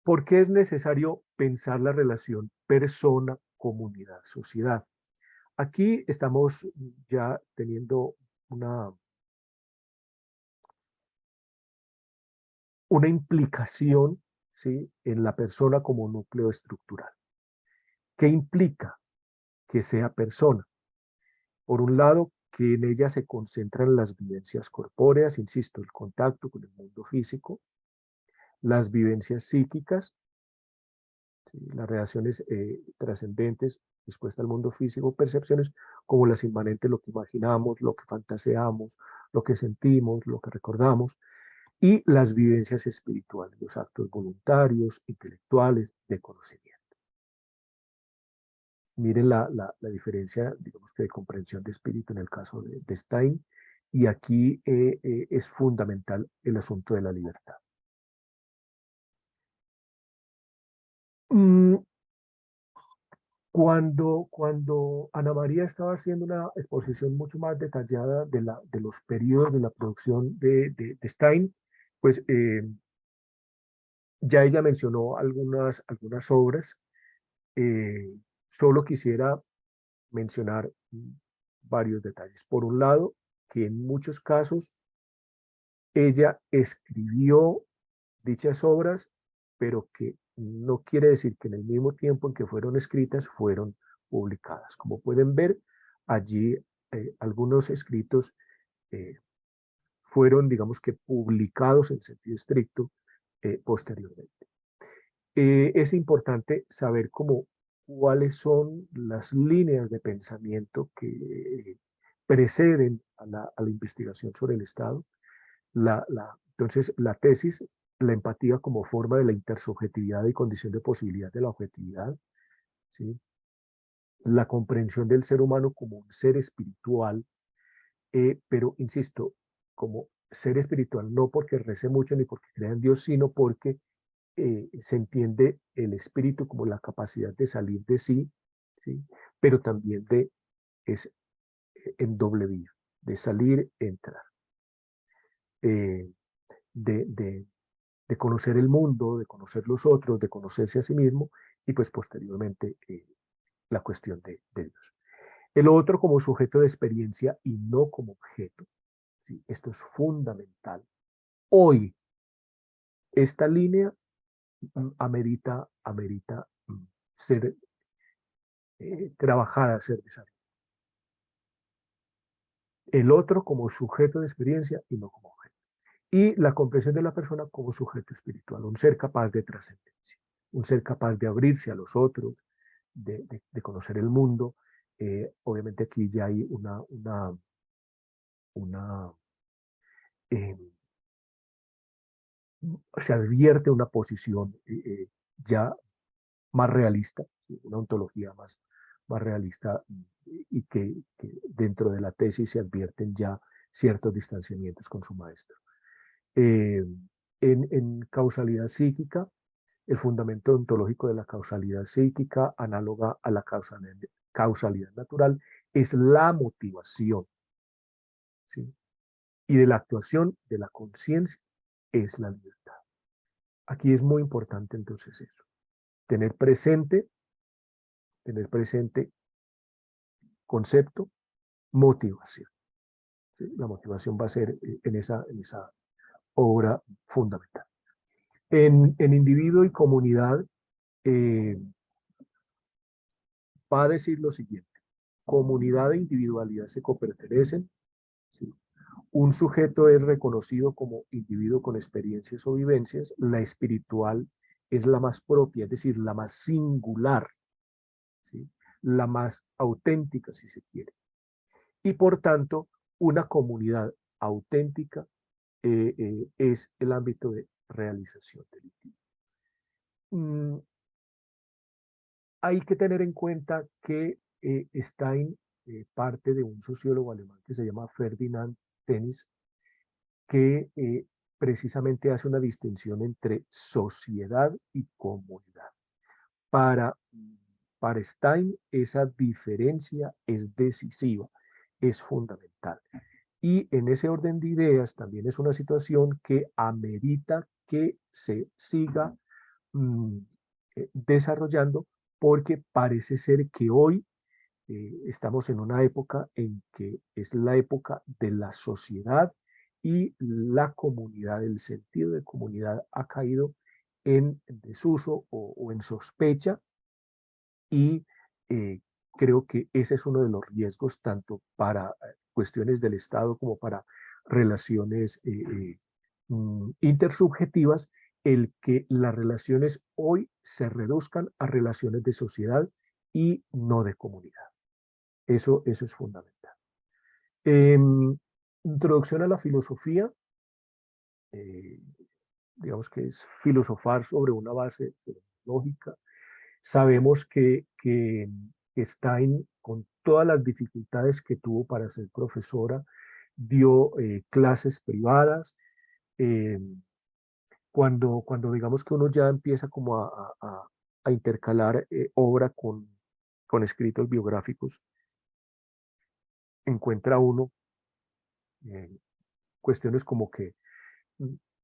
¿Por qué es necesario pensar la relación persona, comunidad, sociedad? Aquí estamos ya teniendo una implicación, ¿sí? En la persona como núcleo estructural. ¿Qué implica que sea persona? Por un lado, que en ella se concentran las vivencias corpóreas, insisto, el contacto con el mundo físico, las vivencias psíquicas, ¿sí? Las reacciones trascendentes dispuestas al mundo físico, percepciones como las inmanentes, lo que imaginamos, lo que fantaseamos, lo que sentimos, lo que recordamos, y las vivencias espirituales, los actos voluntarios, intelectuales, de conocimiento. Miren la diferencia, digamos que de comprensión de espíritu en el caso de Stein, y aquí es fundamental el asunto de la libertad. Cuando Ana María estaba haciendo una exposición mucho más detallada de los periodos de la producción de Stein, pues ya ella mencionó algunas obras. Solo quisiera mencionar varios detalles. Por un lado, que en muchos casos ella escribió dichas obras, pero que no quiere decir que en el mismo tiempo en que fueron escritas fueron publicadas. Como pueden ver, allí algunos escritos fueron, digamos que, publicados en sentido estricto posteriormente. Es importante saber cuáles son las líneas de pensamiento que preceden a la investigación sobre el Estado. Entonces, la tesis, la empatía como forma de la intersubjetividad y condición de posibilidad de la objetividad, ¿sí? La comprensión del ser humano como un ser espiritual, pero insisto, como ser espiritual, no porque rece mucho ni porque crea en Dios, sino porque se entiende el espíritu como la capacidad de salir de sí, ¿sí? Pero también es en doble vía, de salir, entrar, eh, de, de, de conocer el mundo, de conocer los otros, de conocerse a sí mismo y pues posteriormente la cuestión de Dios. El otro como sujeto de experiencia y no como objeto. ¿Sí? Esto es fundamental. Hoy, esta línea amerita ser trabajada, ser desarrollada. El otro como sujeto de experiencia y no como objeto. Y la comprensión de la persona como sujeto espiritual, un ser capaz de trascendencia, un ser capaz de abrirse a los otros, de conocer el mundo. Obviamente aquí ya hay eh, se advierte una posición ya más realista, ¿sí? Una ontología más realista y que dentro de la tesis se advierten ya ciertos distanciamientos con su maestro. Eh, en causalidad psíquica, el fundamento ontológico de la causalidad psíquica, análoga a la causalidad natural, es la motivación, ¿sí? Y de la actuación de la conciencia es la libertad. Aquí es muy importante entonces eso, tener presente concepto, motivación. ¿Sí? La motivación va a ser en esa obra fundamental. En individuo y comunidad va a decir lo siguiente: comunidad e individualidad se copertenecen. ¿Sí? Un sujeto es reconocido como individuo con experiencias o vivencias. La espiritual es la más propia, es decir, la más singular, ¿sí? La más auténtica, si se quiere. Y por tanto, una comunidad auténtica es el ámbito de realización del individuo. Hay que tener en cuenta que Stein parte de un sociólogo alemán que se llama Ferdinand Tönnies, que precisamente hace una distinción entre sociedad y comunidad. Para Stein esa diferencia es decisiva, es fundamental. Y en ese orden de ideas también es una situación que amerita que se siga desarrollando, porque parece ser que hoy estamos en una época en que es la época de la sociedad y la comunidad, el sentido de comunidad ha caído en desuso o en sospecha, y creo que ese es uno de los riesgos tanto para cuestiones del Estado como para relaciones intersubjetivas, el que las relaciones hoy se reduzcan a relaciones de sociedad y no de comunidad. Eso es fundamental. Introducción a la filosofía, digamos que es filosofar sobre una base lógica. Sabemos que Stein, con todas las dificultades que tuvo para ser profesora, dio clases privadas. eh, cuando digamos que uno ya empieza como a intercalar obra con escritos biográficos, encuentra uno cuestiones como que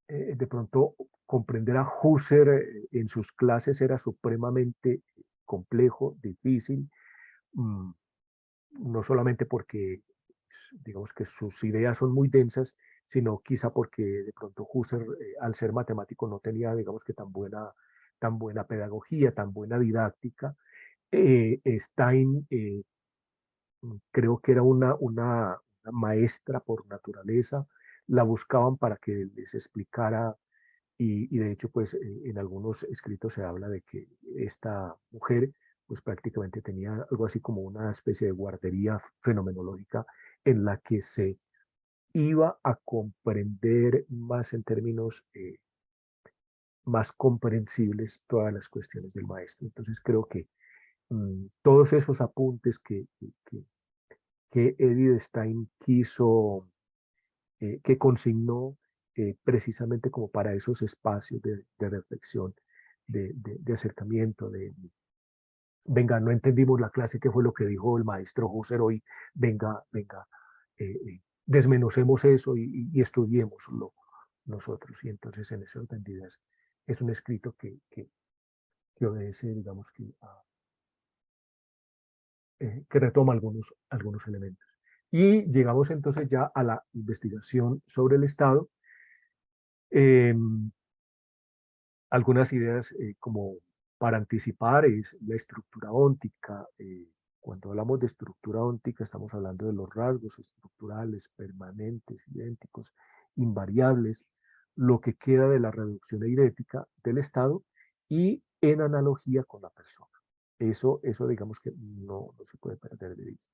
de pronto comprender a Husserl en sus clases era supremamente complejo, difícil, no solamente porque digamos que sus ideas son muy densas, sino quizá porque de pronto Husserl, al ser matemático, no tenía, digamos que tan buena pedagogía, tan buena didáctica. Stein creo que era una maestra por naturaleza, la buscaban para que les explicara y de hecho pues en algunos escritos se habla de que esta mujer pues prácticamente tenía algo así como una especie de guardería fenomenológica en la que se iba a comprender más en términos más comprensibles todas las cuestiones del maestro. Entonces creo que todos esos apuntes que Edith Stein quiso, que consignó precisamente como para esos espacios de reflexión, de acercamiento, venga, no entendimos la clase, qué fue lo que dijo el maestro Husserl hoy, venga, desmenucemos eso y estudiémoslo nosotros. Y entonces en ese orden de ideas es un escrito que obedece, digamos, que retoma algunos elementos. Y llegamos entonces ya a la investigación sobre el Estado. Algunas ideas como para anticipar es la estructura óntica. Cuando hablamos de estructura óntica estamos hablando de los rasgos estructurales, permanentes, idénticos, invariables, lo que queda de la reducción eidética del Estado y en analogía con la persona. Eso digamos que no se puede perder de vista.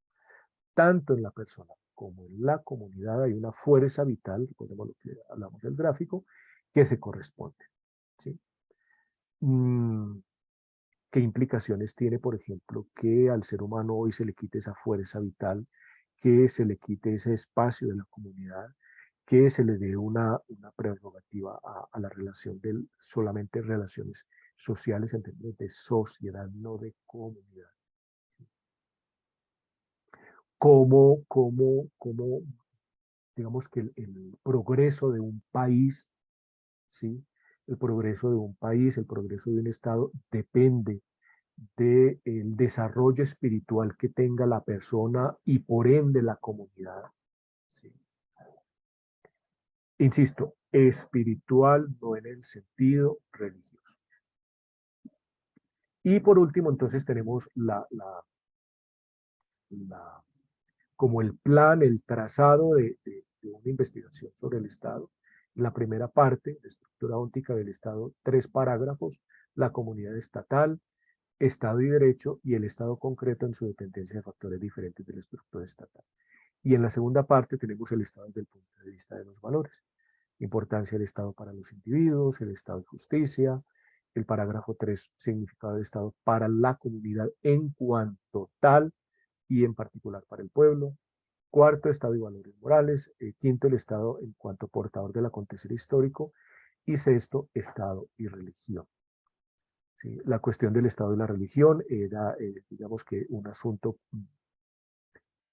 Tanto en la persona como en la comunidad hay una fuerza vital, recordemos lo que hablamos del gráfico, que se corresponde. ¿Sí? ¿Qué implicaciones tiene, por ejemplo, que al ser humano hoy se le quite esa fuerza vital, que se le quite ese espacio de la comunidad, que se le dé una prerrogativa a la relación de solamente relaciones sociales en términos de sociedad, no de comunidad? ¿Cómo digamos que el progreso de un país, ¿sí? El progreso de un país, el progreso de un Estado depende del desarrollo espiritual que tenga la persona y por ende la comunidad? ¿Sí? Insisto, espiritual no en el sentido religioso. Y por último, entonces tenemos como el plan, el trazado de una investigación sobre el Estado. La primera parte, la estructura óntica del Estado, 3 parágrafos, la comunidad estatal, Estado y derecho y el Estado concreto en su dependencia de factores diferentes de la estructura estatal. Y en la segunda parte tenemos el Estado desde el punto de vista de los valores. Importancia del Estado para los individuos, el Estado de justicia, el parágrafo 3, significado del Estado para la comunidad en cuanto tal y en particular para el pueblo. Cuarto, Estado y valores morales. Quinto, el Estado en cuanto portador del acontecer histórico. Y sexto, Estado y religión. ¿Sí? La cuestión del Estado y la religión era, digamos que, un asunto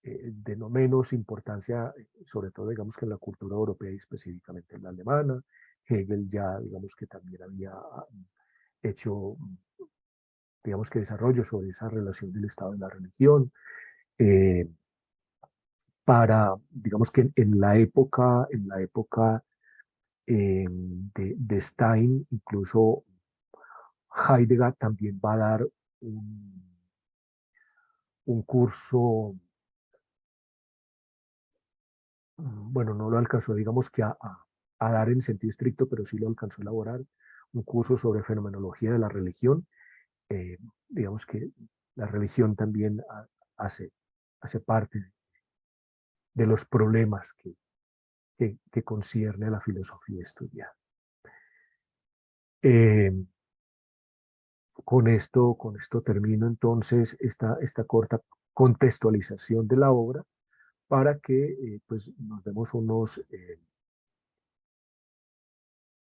de no menos importancia, sobre todo, digamos que en la cultura europea y específicamente en la alemana. Hegel ya, digamos que también había hecho, digamos que desarrollo sobre esa relación del Estado y la religión. Digamos que en la época de Stein, incluso Heidegger también va a dar un curso, bueno, no lo alcanzó, digamos que a dar en sentido estricto, pero sí lo alcanzó a elaborar, un curso sobre fenomenología de la religión. Digamos que la religión también hace parte de los problemas que concierne a la filosofía estudiada. Con esto termino entonces esta corta contextualización de la obra para que pues nos demos unos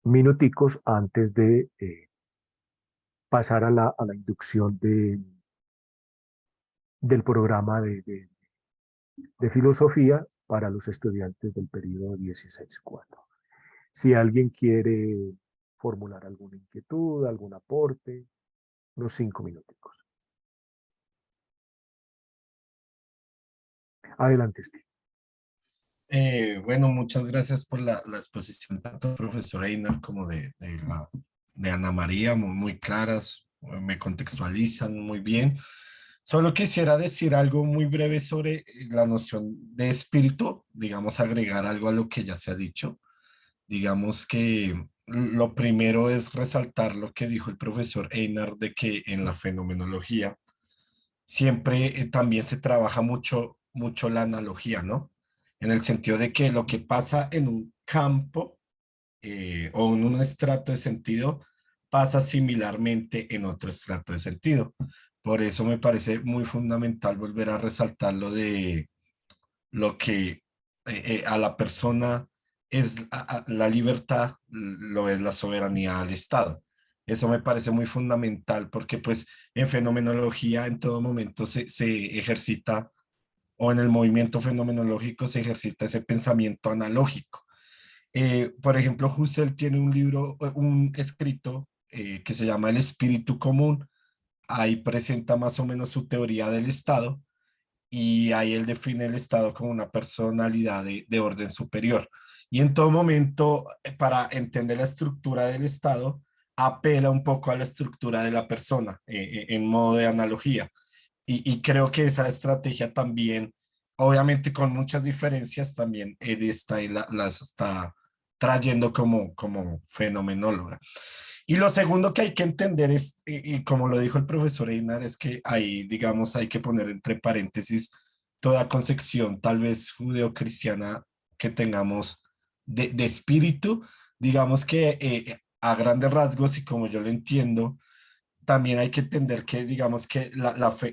minuticos antes de pasar a la inducción del programa de filosofía para los estudiantes del periodo 16-4. Si alguien quiere formular alguna inquietud, algún aporte, unos 5 minuticos. Adelante, Steve. Bueno, muchas gracias por la exposición tanto del profesor Einar como de Ana María, muy claras, me contextualizan muy bien. Solo quisiera decir algo muy breve sobre la noción de espíritu, digamos, agregar algo a lo que ya se ha dicho. Digamos que lo primero es resaltar lo que dijo el profesor Einar de que en la fenomenología siempre también se trabaja mucho la analogía, ¿no? En el sentido de que lo que pasa en un campo o en un estrato de sentido pasa similarmente en otro estrato de sentido. Por eso me parece muy fundamental volver a resaltar lo de lo que a la persona es la libertad, lo es la soberanía al Estado. Eso me parece muy fundamental porque pues en fenomenología en todo momento se ejercita o en el movimiento fenomenológico se ejercita ese pensamiento analógico. Por ejemplo, Husserl tiene un libro, un escrito que se llama El espíritu común. Ahí presenta más o menos su teoría del Estado y ahí él define el Estado como una personalidad de orden superior. Y en todo momento, para entender la estructura del Estado, apela un poco a la estructura de la persona en modo de analogía. Y creo que esa estrategia también, obviamente con muchas diferencias, también está ahí las está trayendo como fenomenóloga. Y lo segundo que hay que entender es, y como lo dijo el profesor Einar, es que ahí, digamos, hay que poner entre paréntesis toda concepción, tal vez judeocristiana, que tengamos de espíritu, digamos que a grandes rasgos y como yo lo entiendo, también hay que entender que, digamos, que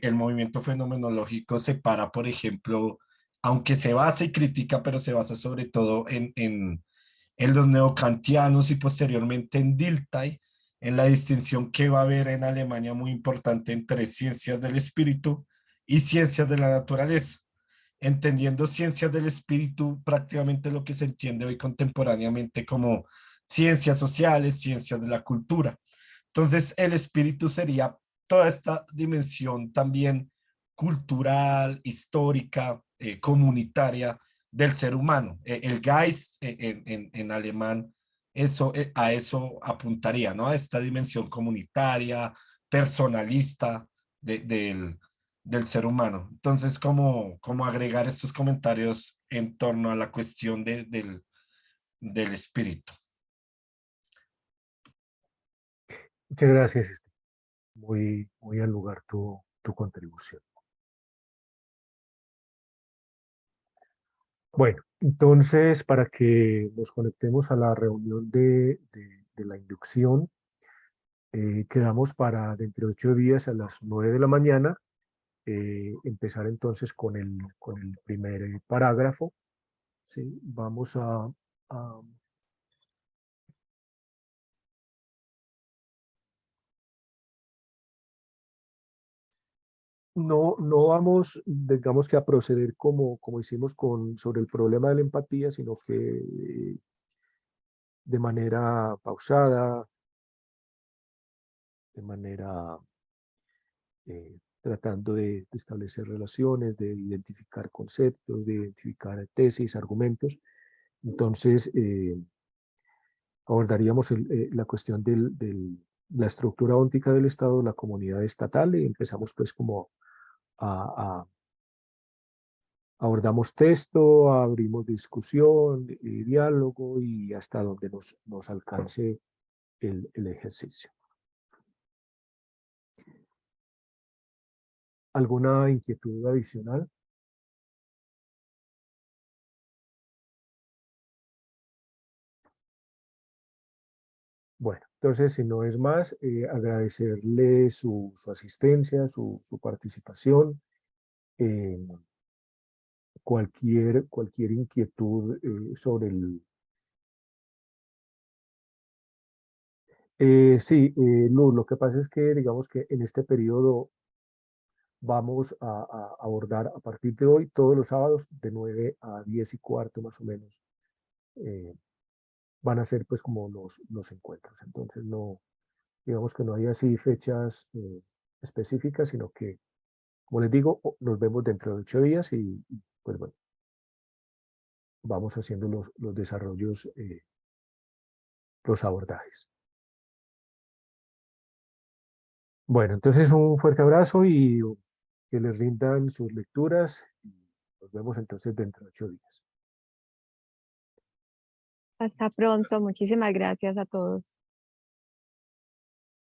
el movimiento fenomenológico se para, por ejemplo, aunque se basa y critica, pero se basa sobre todo en los neocantianos y posteriormente en Dilthey, en la distinción que va a haber en Alemania muy importante entre ciencias del espíritu y ciencias de la naturaleza. Entendiendo ciencias del espíritu, prácticamente lo que se entiende hoy contemporáneamente como ciencias sociales, ciencias de la cultura. Entonces, el espíritu sería toda esta dimensión también cultural, histórica, comunitaria del ser humano. El Geist en alemán, a eso apuntaría, ¿no? A esta dimensión comunitaria, personalista del ser humano. Entonces, como agregar estos comentarios en torno a la cuestión del espíritu. Muchas gracias, Steve. Muy al lugar tu contribución. Bueno, entonces, para que nos conectemos a la reunión de la inducción, quedamos para dentro de 8 días a las 9 de la mañana, empezar entonces con el primer parágrafo. ¿Sí? Vamos a no vamos, digamos que a proceder como hicimos sobre el problema de la empatía, sino que de manera pausada, de manera tratando de establecer relaciones, de identificar conceptos, de identificar tesis, argumentos. Entonces, abordaríamos la cuestión de la estructura óntica del Estado, la comunidad estatal, y empezamos pues como abordamos texto, abrimos discusión, diálogo y hasta donde nos alcance el ejercicio. ¿Alguna inquietud adicional? Bueno, entonces, si no es más, agradecerle su asistencia, su participación. Cualquier inquietud sobre el... sí, Luz, lo que pasa es que, digamos que en este periodo vamos a abordar a partir de hoy todos los sábados de 9 a 10 y cuarto más o menos. Van a ser pues como los encuentros. Entonces no, digamos que no hay así fechas específicas, sino que, como les digo, nos vemos dentro de 8 días y pues bueno, vamos haciendo los desarrollos, los abordajes. Bueno, entonces un fuerte abrazo y que les rindan sus lecturas. Nos vemos entonces dentro de 8 días. Hasta pronto. Muchísimas gracias a todos.